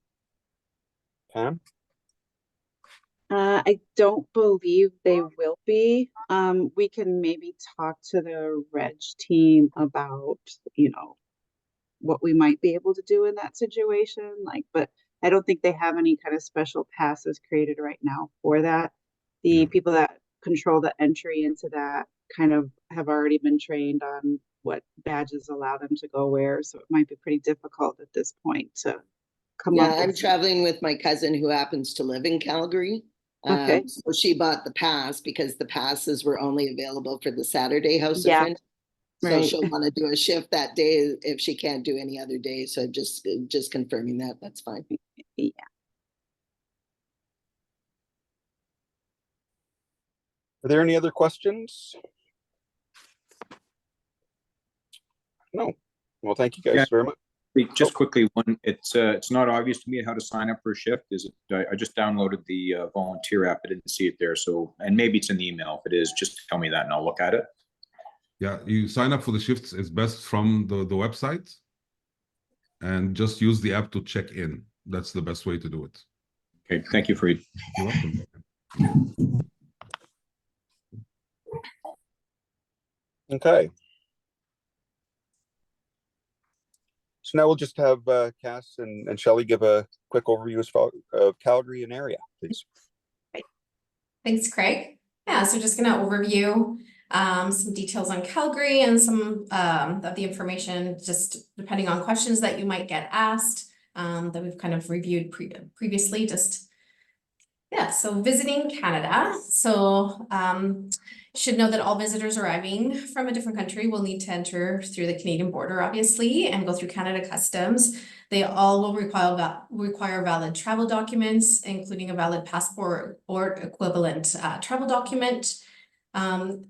Speaker 1: Pam?
Speaker 4: I don't believe they will be. We can maybe talk to the reg team about, what we might be able to do in that situation. But I don't think they have any kind of special passes created right now for that. The people that control the entry into that kind of have already been trained on what badges allow them to go where. So it might be pretty difficult at this point to come up with.
Speaker 12: I'm traveling with my cousin who happens to live in Calgary.
Speaker 4: Okay.
Speaker 12: So she bought the pass because the passes were only available for the Saturday House of Friendship. So
Speaker 4: Right.
Speaker 12: she'll want to do a shift that day if she can't do any other day. So just confirming that, that's fine.
Speaker 4: Yeah.
Speaker 1: Are there any other questions? No. Well, thank you guys very much.
Speaker 13: Just quickly, it's not obvious to me how to sign up for a shift. Is it? I just downloaded the volunteer app. I didn't see it there. So, and maybe it's in the email. If it is, just tell me that and I'll look at it.
Speaker 5: Yeah, you sign up for the shifts. It's best from the website, and just use the app to check in. That's the best way to do it.
Speaker 13: Okay, thank you, Fareed.
Speaker 5: You're welcome.
Speaker 1: Okay. So now we'll just have Cass and Shelley give a quick overview of Calgary and area, please.
Speaker 3: Thanks, Craig. Yeah, so just gonna overview some details on Calgary and some of the information, just depending on questions that you might get asked, that we've kind of reviewed previously. So visiting Canada. So should know that all visitors arriving from a different country will need to enter through the Canadian border, obviously, and go through Canada Customs. They all will require valid travel documents, including a valid passport or equivalent travel document.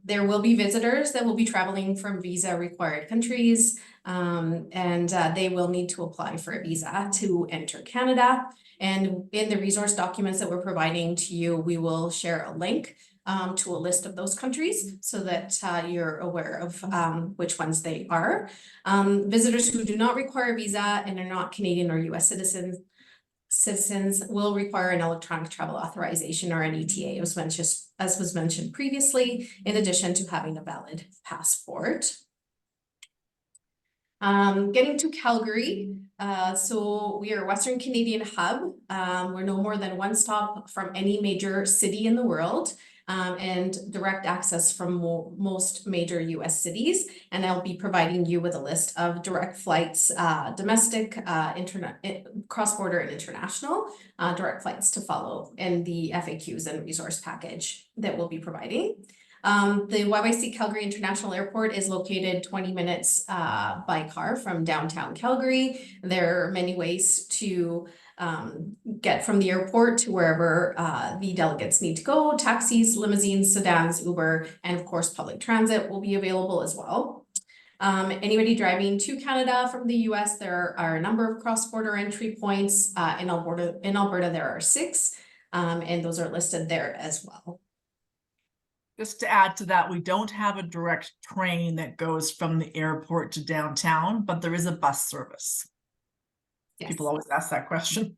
Speaker 3: There will be visitors that will be traveling from visa required countries, and they will need to apply for a visa to enter Canada. And in the resource documents that we're providing to you, we will share a link to a list of those countries so that you're aware of which ones they are. Visitors who do not require a visa and are not Canadian or US citizens will require an electronic travel authorization or an ETA, as was mentioned previously, in addition to having a valid passport. Getting to Calgary, so we are a Western Canadian hub. We're no more than one stop from any major city in the world, and direct access from most major US cities. And I'll be providing you with a list of direct flights, domestic, cross-border and international, direct flights to follow in the FAQs and resource package that we'll be providing. The YYC Calgary International Airport is located 20 minutes by car from downtown Calgary. There are many ways to get from the airport to wherever the delegates need to go. Taxis, limousines, sedans, Uber, and of course public transit will be available as well. Anybody driving to Canada from the US, there are a number of cross-border entry points. In Alberta, there are 6, and those are listed there as well.
Speaker 2: Just to add to that, we don't have a direct train that goes from the airport to downtown, but there is a bus service. Yes. People always ask that question.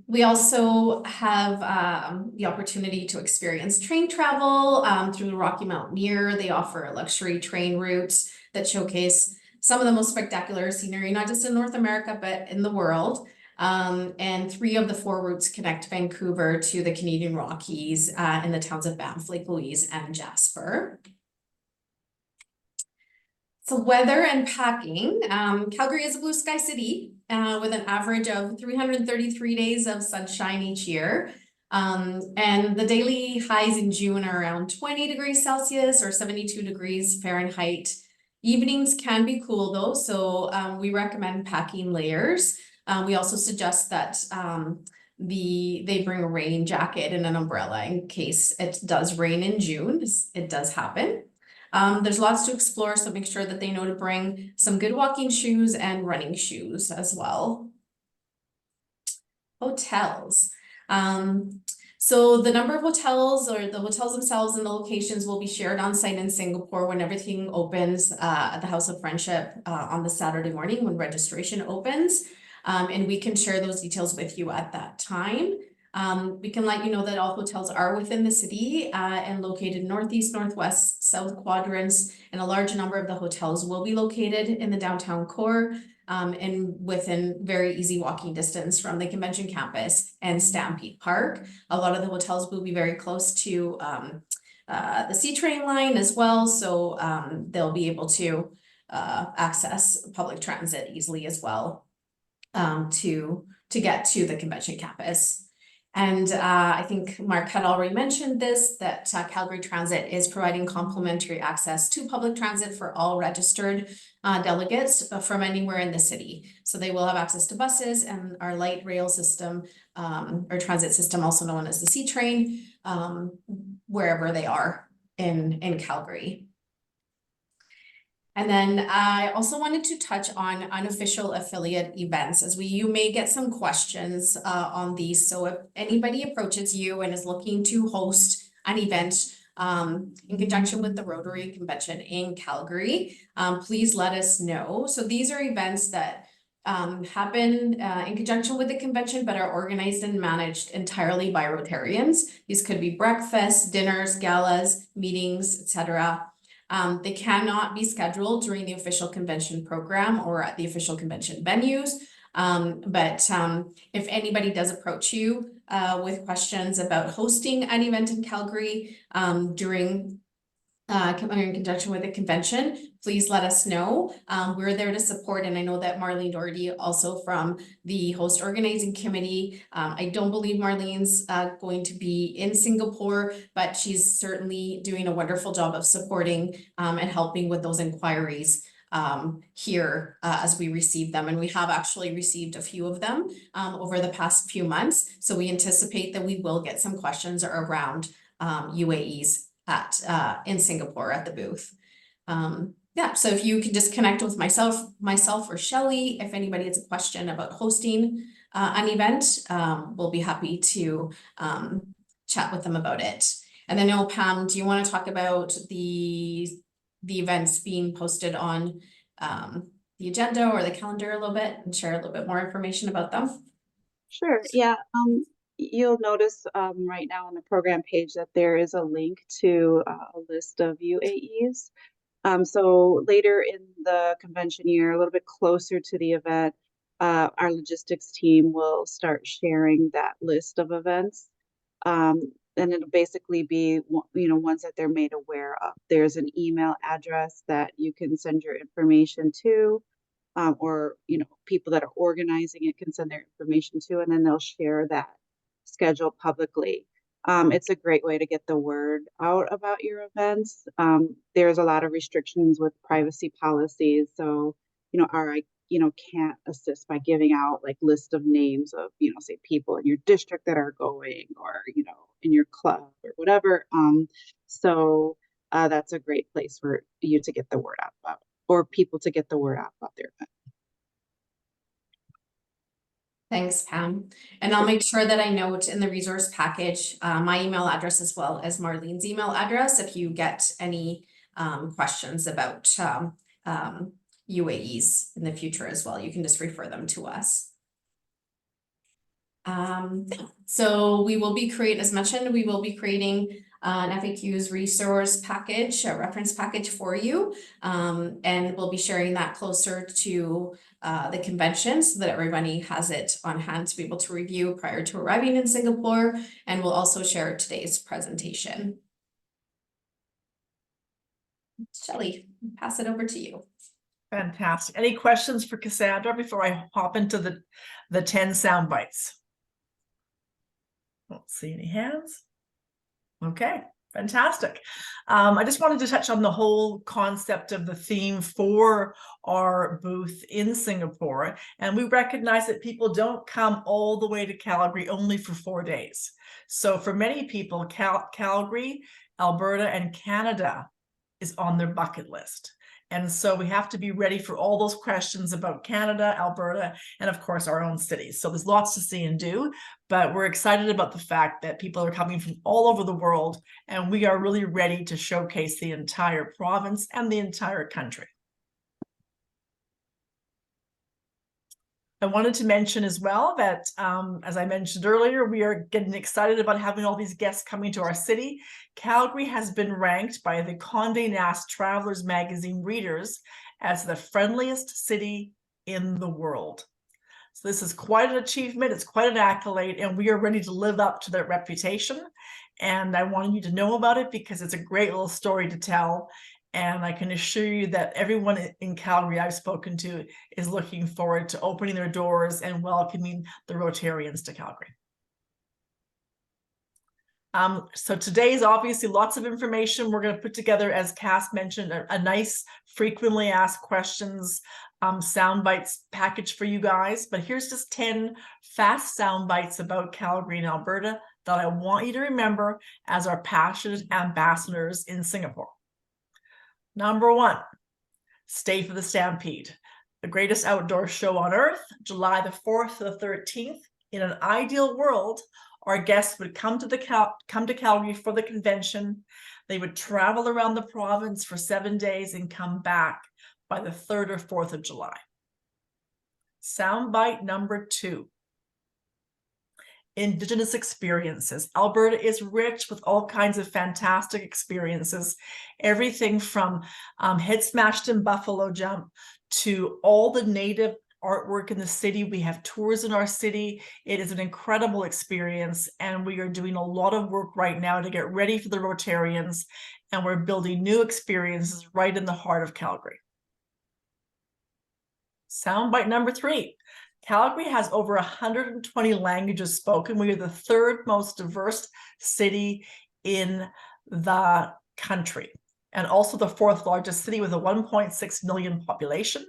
Speaker 3: We also have the opportunity to experience train travel through the Rocky Mountaineer. They offer luxury train routes that showcase some of the most spectacular scenery, not just in North America, but in the world. And 3 of the 4 routes connect Vancouver to the Canadian Rockies in the towns of Banff, Lake Louise, and Jasper. So weather and packing. Calgary is a blue sky city with an average of 333 days of sunshine each year. And the daily highs in June are around 20 degrees Celsius or 72 degrees Fahrenheit. Evenings can be cool though, so we recommend packing layers. We also suggest that they bring a rain jacket and an umbrella in case it does rain in June. It does happen. There's lots to explore, so make sure that they know to bring some good walking shoes and running shoes as well. Hotels. So the number of hotels or the hotels themselves and the locations will be shared on site in Singapore when everything opens at the House of Friendship on the Saturday morning when registration opens. And we can share those details with you at that time. We can let you know that all hotels are within the city and located northeast, northwest, south quadrants, and a large number of the hotels will be located in the downtown core and within very easy walking distance from the convention campus and Stampede Park. A lot of the hotels will be very close to the C train line as well, so they'll be able to access public transit easily as well to get to the convention campus. And I think Mark had already mentioned this, that Calgary Transit is providing complimentary access to public transit for all registered delegates from anywhere in the city. So they will have access to buses and our light rail system, or transit system, also known as the C train, wherever they are in Calgary. And then I also wanted to touch on unofficial affiliate events, as you may get some questions on these. So if anybody approaches you and is looking to host an event in conjunction with the Rotary Convention in Calgary, please let us know. So these are events that happen in conjunction with the convention, but are organized and managed entirely by Rotarians. These could be breakfasts, dinners, galas, meetings, etc. They cannot be scheduled during the official convention program or at the official convention venues. But if anybody does approach you with questions about hosting an event in Calgary during in conjunction with the convention, please let us know. We're there to support, and I know that Marlene Doherty, also from the host organizing committee. I don't believe Marlene's going to be in Singapore, but she's certainly doing a wonderful job of supporting and helping with those inquiries here as we receive them. And we have actually received a few of them over the past few months. So we anticipate that we will get some questions around UAEs in Singapore at the booth. Yeah, so if you can just connect with myself or Shelly, if anybody has a question about hosting an event, we'll be happy to chat with them about it. And then, Pam, do you want to talk about the events being posted on the agenda or the calendar a little bit and share a little bit more information about them?
Speaker 4: Sure, yeah. You'll notice right now on the program page that there is a link to a list of UAEs. So later in the convention year, a little bit closer to the event, our logistics team will start sharing that list of events. And it'll basically be, ones that they're made aware of. There's an email address that you can send your information to. Or people that are organizing it can send their information to, and then they'll share that schedule publicly. It's a great way to get the word out about your events. There's a lot of restrictions with privacy policies, so RI can't assist by giving out like list of names of say people in your district that are going, or in your club or whatever. So that's a great place for you to get the word out about, or people to get the word out about their event.
Speaker 3: Thanks, Pam. And I'll make sure that I note in the resource package my email address as well as Marlene's email address if you get any questions about UAEs in the future as well. You can just refer them to us. So we will be as mentioned, we will be creating an FAQs resource package, a reference package for you. And we'll be sharing that closer to the convention so that everybody has it on hand to be able to review prior to arriving in Singapore. And we'll also share today's presentation. Shelly, pass it over to you.
Speaker 2: Fantastic. Any questions for Cassandra before I hop into the 10 sound bites? Don't see any hands. Okay, fantastic. I just wanted to touch on the whole concept of the theme for our booth in Singapore. And we recognize that people don't come all the way to Calgary only for 4 days. So for many people, Calgary, Alberta, and Canada is on their bucket list. And so we have to be ready for all those questions about Canada, Alberta, and of course our own cities. So there's lots to see and do, but we're excited about the fact that people are coming from all over the world, and we are really ready to showcase the entire province and the entire country. I wanted to mention as well that, as I mentioned earlier, we are getting excited about having all these guests coming to our city. Calgary has been ranked by the Condé Nast Travelers magazine readers as the friendliest city in the world. So this is quite an achievement. It's quite an accolade, and we are ready to live up to that reputation. And I wanted you to know about it because it's a great little story to tell. And I can assure you that everyone in Calgary I've spoken to is looking forward to opening their doors and welcoming the Rotarians to Calgary. So today is obviously lots of information. We're going to put together, as Cass mentioned, a nice frequently asked questions sound bites package for you guys. But here's just 10 fast sound bites about Calgary and Alberta that I want you to remember as our passionate ambassadors in Singapore. Number 1, stay for the Stampede, the greatest outdoor show on earth, July the 4th to the 13th. In an ideal world, our guests would come to Calgary for the convention. They would travel around the province for 7 days and come back by the 3rd or 4th of July. Soundbite number 2. Indigenous experiences. Alberta is rich with all kinds of fantastic experiences. Everything from head smashed in buffalo jump to all the native artwork in the city. We have tours in our city. It is an incredible experience, and we are doing a lot of work right now to get ready for the Rotarians, and we're building new experiences right in the heart of Calgary. Soundbite number 3. Calgary has over 120 languages spoken. We are the 3rd most diverse city in the country, and also the 4th largest city with a 1.6 million population.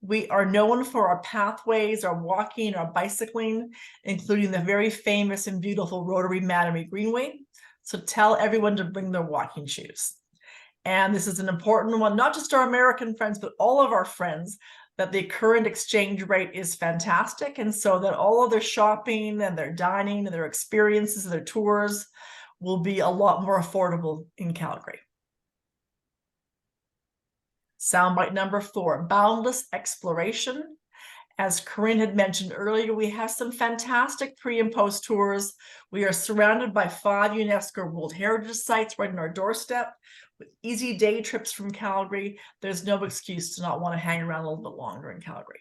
Speaker 2: We are known for our pathways, our walking, our bicycling, including the very famous and beautiful Rotary Mattamy Greenway. So tell everyone to bring their walking shoes. And this is an important one, not just our American friends, but all of our friends, that the current exchange rate is fantastic. And so that all of their shopping and their dining and their experiences and their tours will be a lot more affordable in Calgary. Soundbite number 4, boundless exploration. As Corinne had mentioned earlier, we have some fantastic pre and post tours. We are surrounded by 5 UNESCO World Heritage Sites right on our doorstep with easy day trips from Calgary. There's no excuse to not want to hang around a little bit longer in Calgary.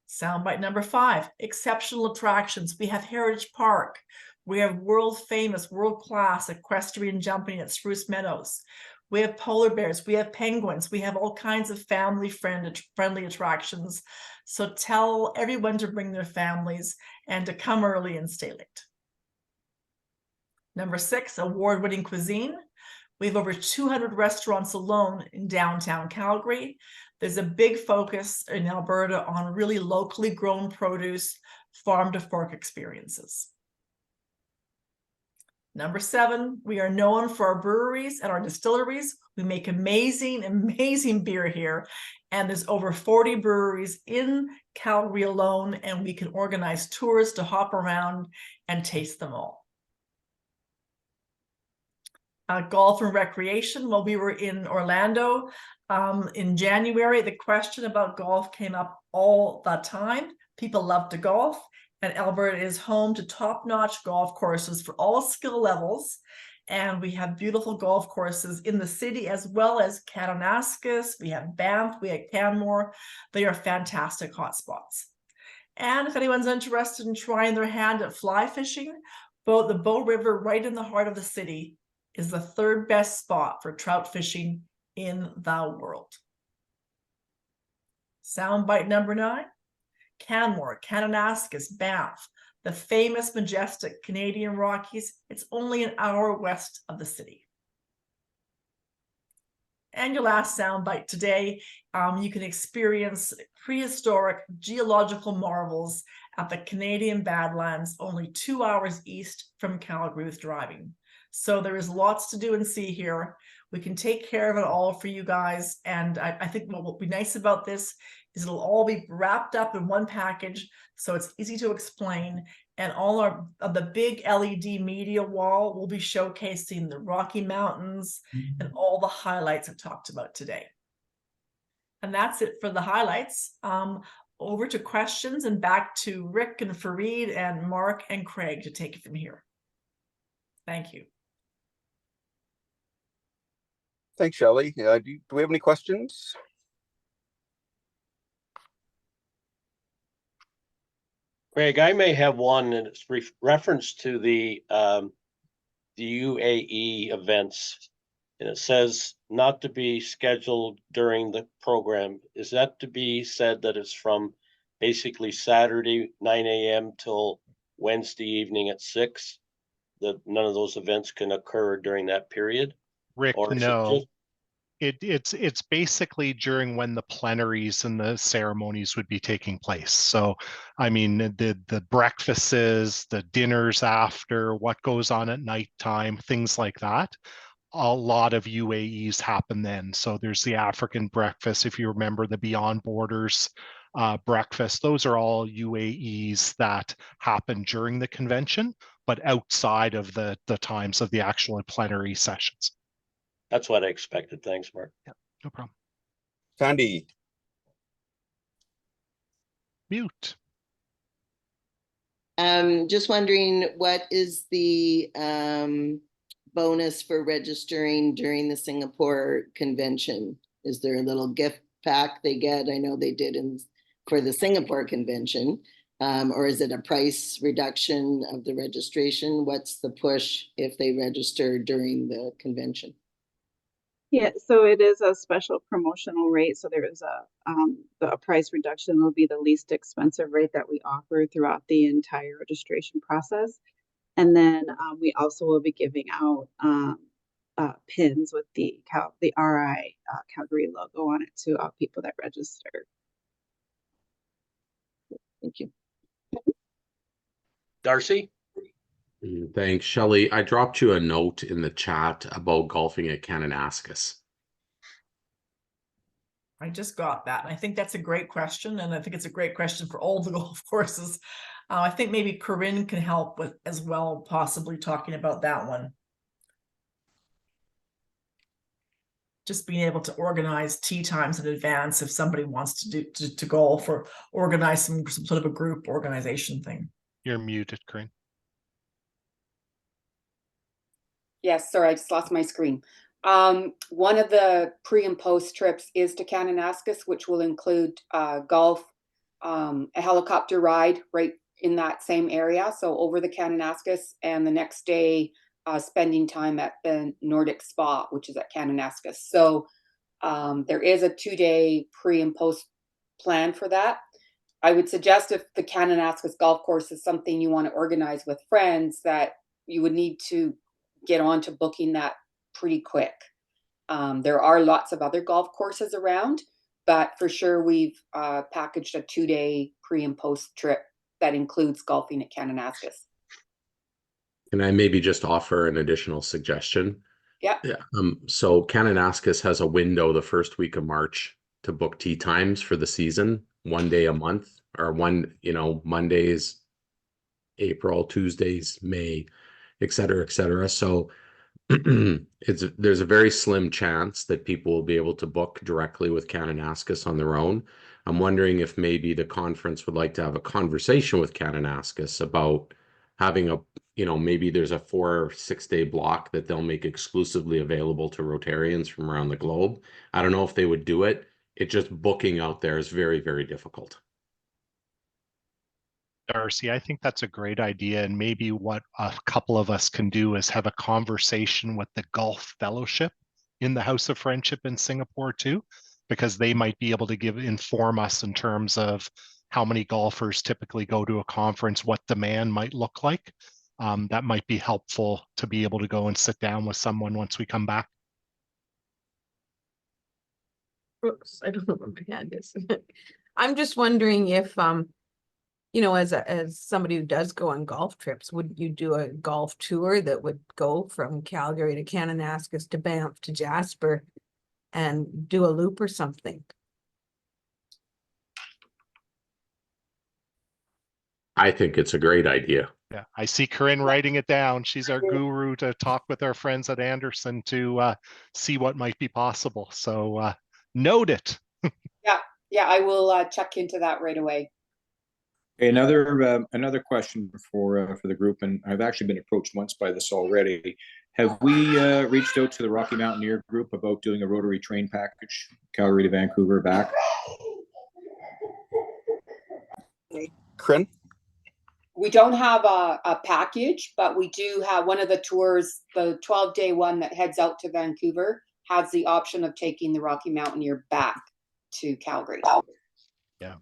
Speaker 2: Soundbite number 5, exceptional attractions. We have Heritage Park. We have world famous, world-class equestrian jumping at Spruce Meadows. We have polar bears, we have penguins, we have all kinds of family-friendly attractions. So tell everyone to bring their families and to come early and stay late. Number 6, award-winning cuisine. We have over 200 restaurants alone in downtown Calgary. There's a big focus in Alberta on really locally grown produce, farm-to-fork experiences. Number 7, we are known for our breweries and our distilleries. We make amazing, amazing beer here. And there's over 40 breweries in Calgary alone, and we can organize tours to hop around and taste them all. Golf and recreation. Well, we were in Orlando in January. The question about golf came up all the time. People love to golf. And Alberta is home to top-notch golf courses for all skill levels. And we have beautiful golf courses in the city as well as Kananaskis. We have Banff, we have Canmore. They are fantastic hotspots. And if anyone's interested in trying their hand at fly fishing, the Bow River right in the heart of the city is the 3rd best spot for trout fishing in the world. Soundbite number 9. Canmore, Kananaskis, Banff, the famous majestic Canadian Rockies. It's only an hour west of the city. And your last soundbite today, you can experience prehistoric geological marvels at the Canadian Badlands, only 2 hours east from Calgary with driving. So there is lots to do and see here. We can take care of it all for you guys. And I think what will be nice about this is it'll all be wrapped up in one package, so it's easy to explain. And all of the big LED media wall will be showcasing the Rocky Mountains and all the highlights I talked about today. And that's it for the highlights. Over to questions and back to Rick and Fareed and Mark and Craig to take it from here. Thank you.
Speaker 1: Thanks, Shelley. Do we have any questions?
Speaker 6: Greg, I may have one, and it's reference to the UAE events, and it says not to be scheduled during the program. Is that to be said that it's from basically Saturday 9 a.m. till Wednesday evening at 6? none of those events can occur during that period?
Speaker 8: Rick,
Speaker 6: Or is it
Speaker 8: no.
Speaker 6: just-
Speaker 8: It's basically during when the plenaries and the ceremonies would be taking place. So, I mean, the breakfasts, the dinners after, what goes on at nighttime, things like that. A lot of UAEs happen then. So there's the African breakfast, if you remember the Beyond Borders breakfast. Those are all UAEs that happen during the convention, but outside of the times of the actual plenary sessions.
Speaker 6: That's what I expected. Thanks, Mark.
Speaker 8: Yeah, no problem.
Speaker 1: Sandy.
Speaker 8: Mute.
Speaker 12: Just wondering, what is the bonus for registering during the Singapore convention? Is there a little gift pack they get? I know they did for the Singapore convention. Or is it a price reduction of the registration? What's the push if they register during the convention?
Speaker 4: Yeah, so it is a special promotional rate. So there is a price reduction will be the least expensive rate that we offer throughout the entire registration process. And then we also will be giving out pins with the RI Calgary logo on it to all people that register.
Speaker 12: Thank you.
Speaker 6: Darcy?
Speaker 14: Thanks, Shelley. I dropped you a note in the chat about golfing at Kananaskis.
Speaker 2: I just got that. I think that's a great question. And I think it's a great question for all the golf courses. I think maybe Corinne can help with as well, possibly talking about that one. Just being able to organize tee times in advance if somebody wants to golf or organize some sort of a group organization thing.
Speaker 8: You're muted, Corinne.
Speaker 7: Yes, sorry, I just lost my screen. One of the pre and post trips is to Kananaskis, which will include golf, a helicopter ride right in that same area. So over the Kananaskis, and the next day spending time at the Nordic Spa, which is at Kananaskis. So there is a 2-day pre and post plan for that. I would suggest if the Kananaskis golf course is something you want to organize with friends, that you would need to get on to booking that pretty quick. There are lots of other golf courses around, but for sure we've packaged a 2-day pre and post trip that includes golfing at Kananaskis.
Speaker 14: Can I maybe just offer an additional suggestion?
Speaker 7: Yeah.
Speaker 14: So Kananaskis has a window the first week of March to book tee times for the season, 1 day a month, or Mondays, April, Tuesdays, May, et cetera, et cetera. So there's a very slim chance that people will be able to book directly with Kananaskis on their own. I'm wondering if maybe the conference would like to have a conversation with Kananaskis about having maybe there's a 4 or 6 day block that they'll make exclusively available to Rotarians from around the globe. I don't know if they would do it. It just booking out there is very, very difficult.
Speaker 8: Darcy, I think that's a great idea. And maybe what a couple of us can do is have a conversation with the Golf Fellowship in the House of Friendship in Singapore too, because they might be able to inform us in terms of how many golfers typically go to a conference, what demand might look like. That might be helpful to be able to go and sit down with someone once we come back.
Speaker 15: Brooks, I don't know what my hand is. I'm just wondering if as somebody who does go on golf trips, would you do a golf tour that would go from Calgary to Kananaskis to Banff to Jasper and do a loop or something?
Speaker 14: I think it's a great idea.
Speaker 8: Yeah, I see Corinne writing it down. She's our guru to talk with our friends at Anderson to see what might be possible. So note it.
Speaker 7: Yeah, I will check into that right away.
Speaker 13: Another question for the group, and I've actually been approached once by this already. Have we reached out to the Rocky Mountaineer group about doing a Rotary train package, Calgary to Vancouver back?
Speaker 1: Corinne?
Speaker 7: We don't have a package, but we do have one of the tours, the 12-day one that heads out to Vancouver, has the option of taking the Rocky Mountaineer back to Calgary.
Speaker 8: Yeah,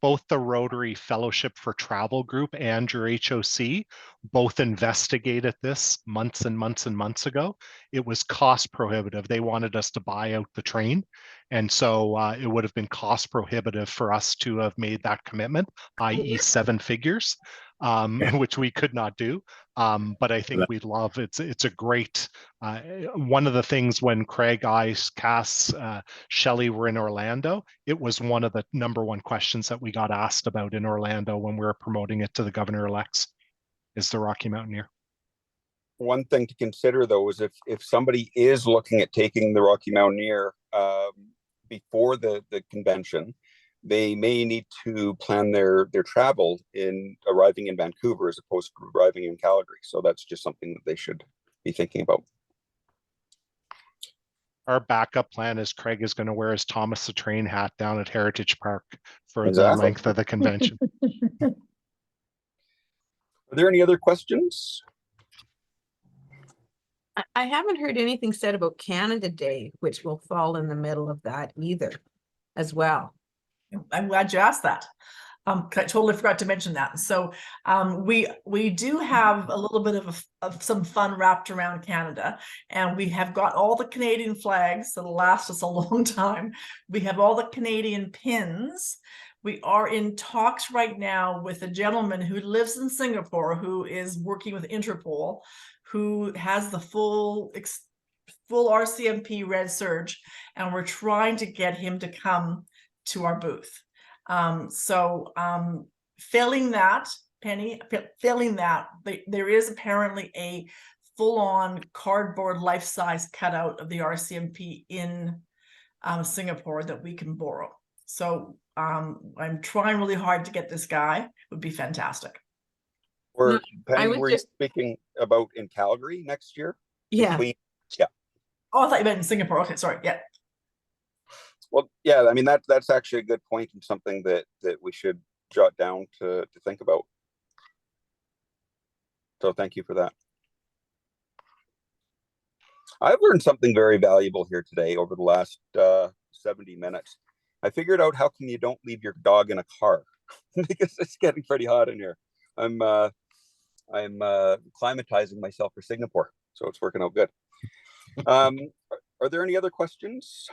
Speaker 8: both the Rotary Fellowship for Travel Group and your HOC both investigated this months and months and months ago. It was cost prohibitive. They wanted us to buy out the train. And so it would have been cost prohibitive for us to have made that commitment, i.e. 7 figures, which we could not do. But I think we'd love, it's a great, one of the things when Craig, Cass, Shelley were in Orlando, it was one of the #1 questions that we got asked about in Orlando when we were promoting it to the governor-elects, is the Rocky Mountaineer.
Speaker 1: One thing to consider, though, is if somebody is looking at taking the Rocky Mountaineer before the convention, they may need to plan their travel in arriving in Vancouver as opposed to arriving in Calgary. So that's just something that they should be thinking about.
Speaker 8: Our backup plan is Craig is going to wear his Thomas the Train hat down at Heritage Park for
Speaker 1: Exactly.
Speaker 8: the length of the convention.
Speaker 1: Are there any other questions?
Speaker 15: I haven't heard anything said about Canada Day, which will fall in the middle of that either, as well.
Speaker 2: I'm glad you asked that. I totally forgot to mention that. So we do have a little bit of some fun wrapped around Canada, and we have got all the Canadian flags that'll last us a long time. We have all the Canadian pins. We are in talks right now with a gentleman who lives in Singapore who is working with Interpol, who has the full RCMP red surge, and we're trying to get him to come to our booth. Failing that, Penny, there is apparently a full-on cardboard life-size cutout of the RCMP in Singapore that we can borrow. So I'm trying really hard to get this guy. It would be fantastic.
Speaker 1: Or Penny, were you speaking about in Calgary next year?
Speaker 15: Yeah.
Speaker 1: Yeah.
Speaker 2: Oh, I thought you meant in Singapore. Okay, sorry. Yeah.
Speaker 1: Well, yeah, I mean, that's actually a good point and something that we should jot down to think about. So thank you for that. I've learned something very valuable here today over the last 70 minutes. I figured out how come you don't leave your dog in a car because it's getting pretty hot in here. I'm climatizing myself for Singapore, so it's working out good. Are there any other questions?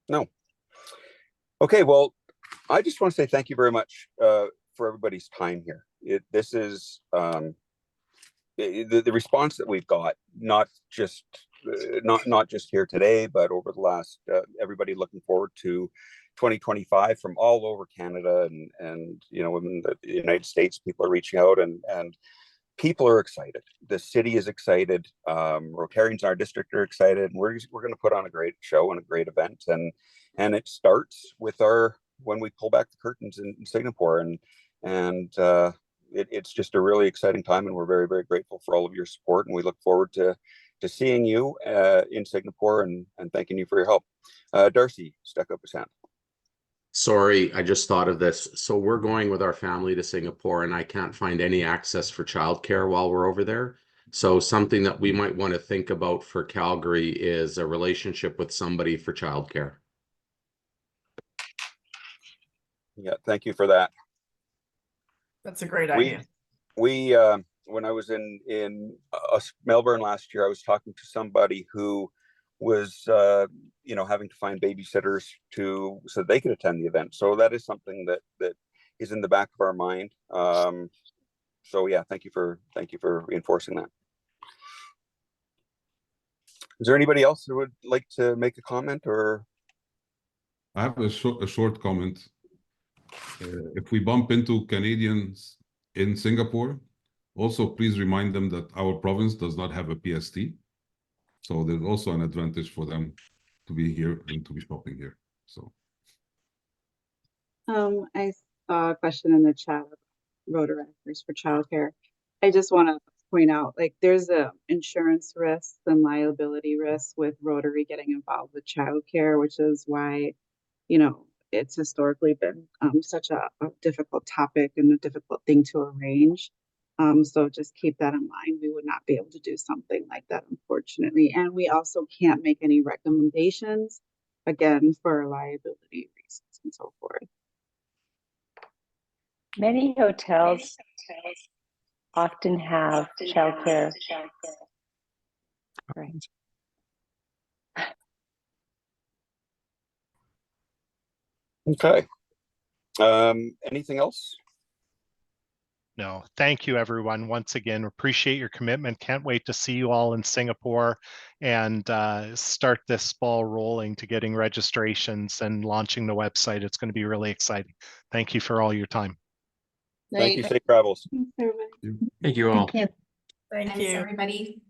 Speaker 1: No. Okay, well, I just want to say thank you very much for everybody's time here. This is the response that we've got, not just here today, but over the last everybody looking forward to 2025 from all over Canada and you know, in the United States, people are reaching out and people are excited. The city is excited. Rotarians in our district are excited. And we're going to put on a great show and a great event. And it starts with when we pull back the curtains in Singapore. And it's just a really exciting time. And we're very, very grateful for all of your support. And we look forward to seeing you in Singapore and thanking you for your help. Darcy stuck up his hand.
Speaker 14: Sorry, I just thought of this. So we're going with our family to Singapore and I can't find any access for childcare while we're over there. So something that we might want to think about for Calgary is a relationship with somebody for childcare.
Speaker 1: Yeah, thank you for that.
Speaker 2: That's a great idea.
Speaker 1: We when I was in Melbourne last year, I was talking to somebody who was you know, having to find babysitters so they could attend the event. So that is something that is in the back of our mind. So yeah, thank you for reinforcing that. Is there anybody else who would like to make a comment? Or
Speaker 5: I have a short comment. If we bump into Canadians in Singapore, also please remind them that our province does not have a PST. So there's also an advantage for them to be here and to be shopping here. So
Speaker 4: I saw a question in the chat about Rotaryers for childcare. I just want to point out, like, there's a insurance risk and liability risk with Rotary getting involved with childcare, which is why, you know, it's historically been such a difficult topic and a difficult thing to arrange. So just keep that in mind. We would not be able to do something like that, unfortunately. And we also can't make any recommendations, again, for liability reasons. and so forth.
Speaker 16: Many hotels often have childcare. Right.
Speaker 1: Okay. Anything else?
Speaker 8: No, thank you, everyone. Once again, appreciate your commitment. Can't wait to see you all in Singapore and start this ball rolling to getting registrations and launching the website. It's going to be really exciting. Thank you for all your time.
Speaker 1: Thank you. Safe travels.
Speaker 4: Thanks, everybody.
Speaker 13: Thank you all.
Speaker 10: Thank you.
Speaker 2: Thank
Speaker 3: Thanks,
Speaker 2: you.
Speaker 3: everybody.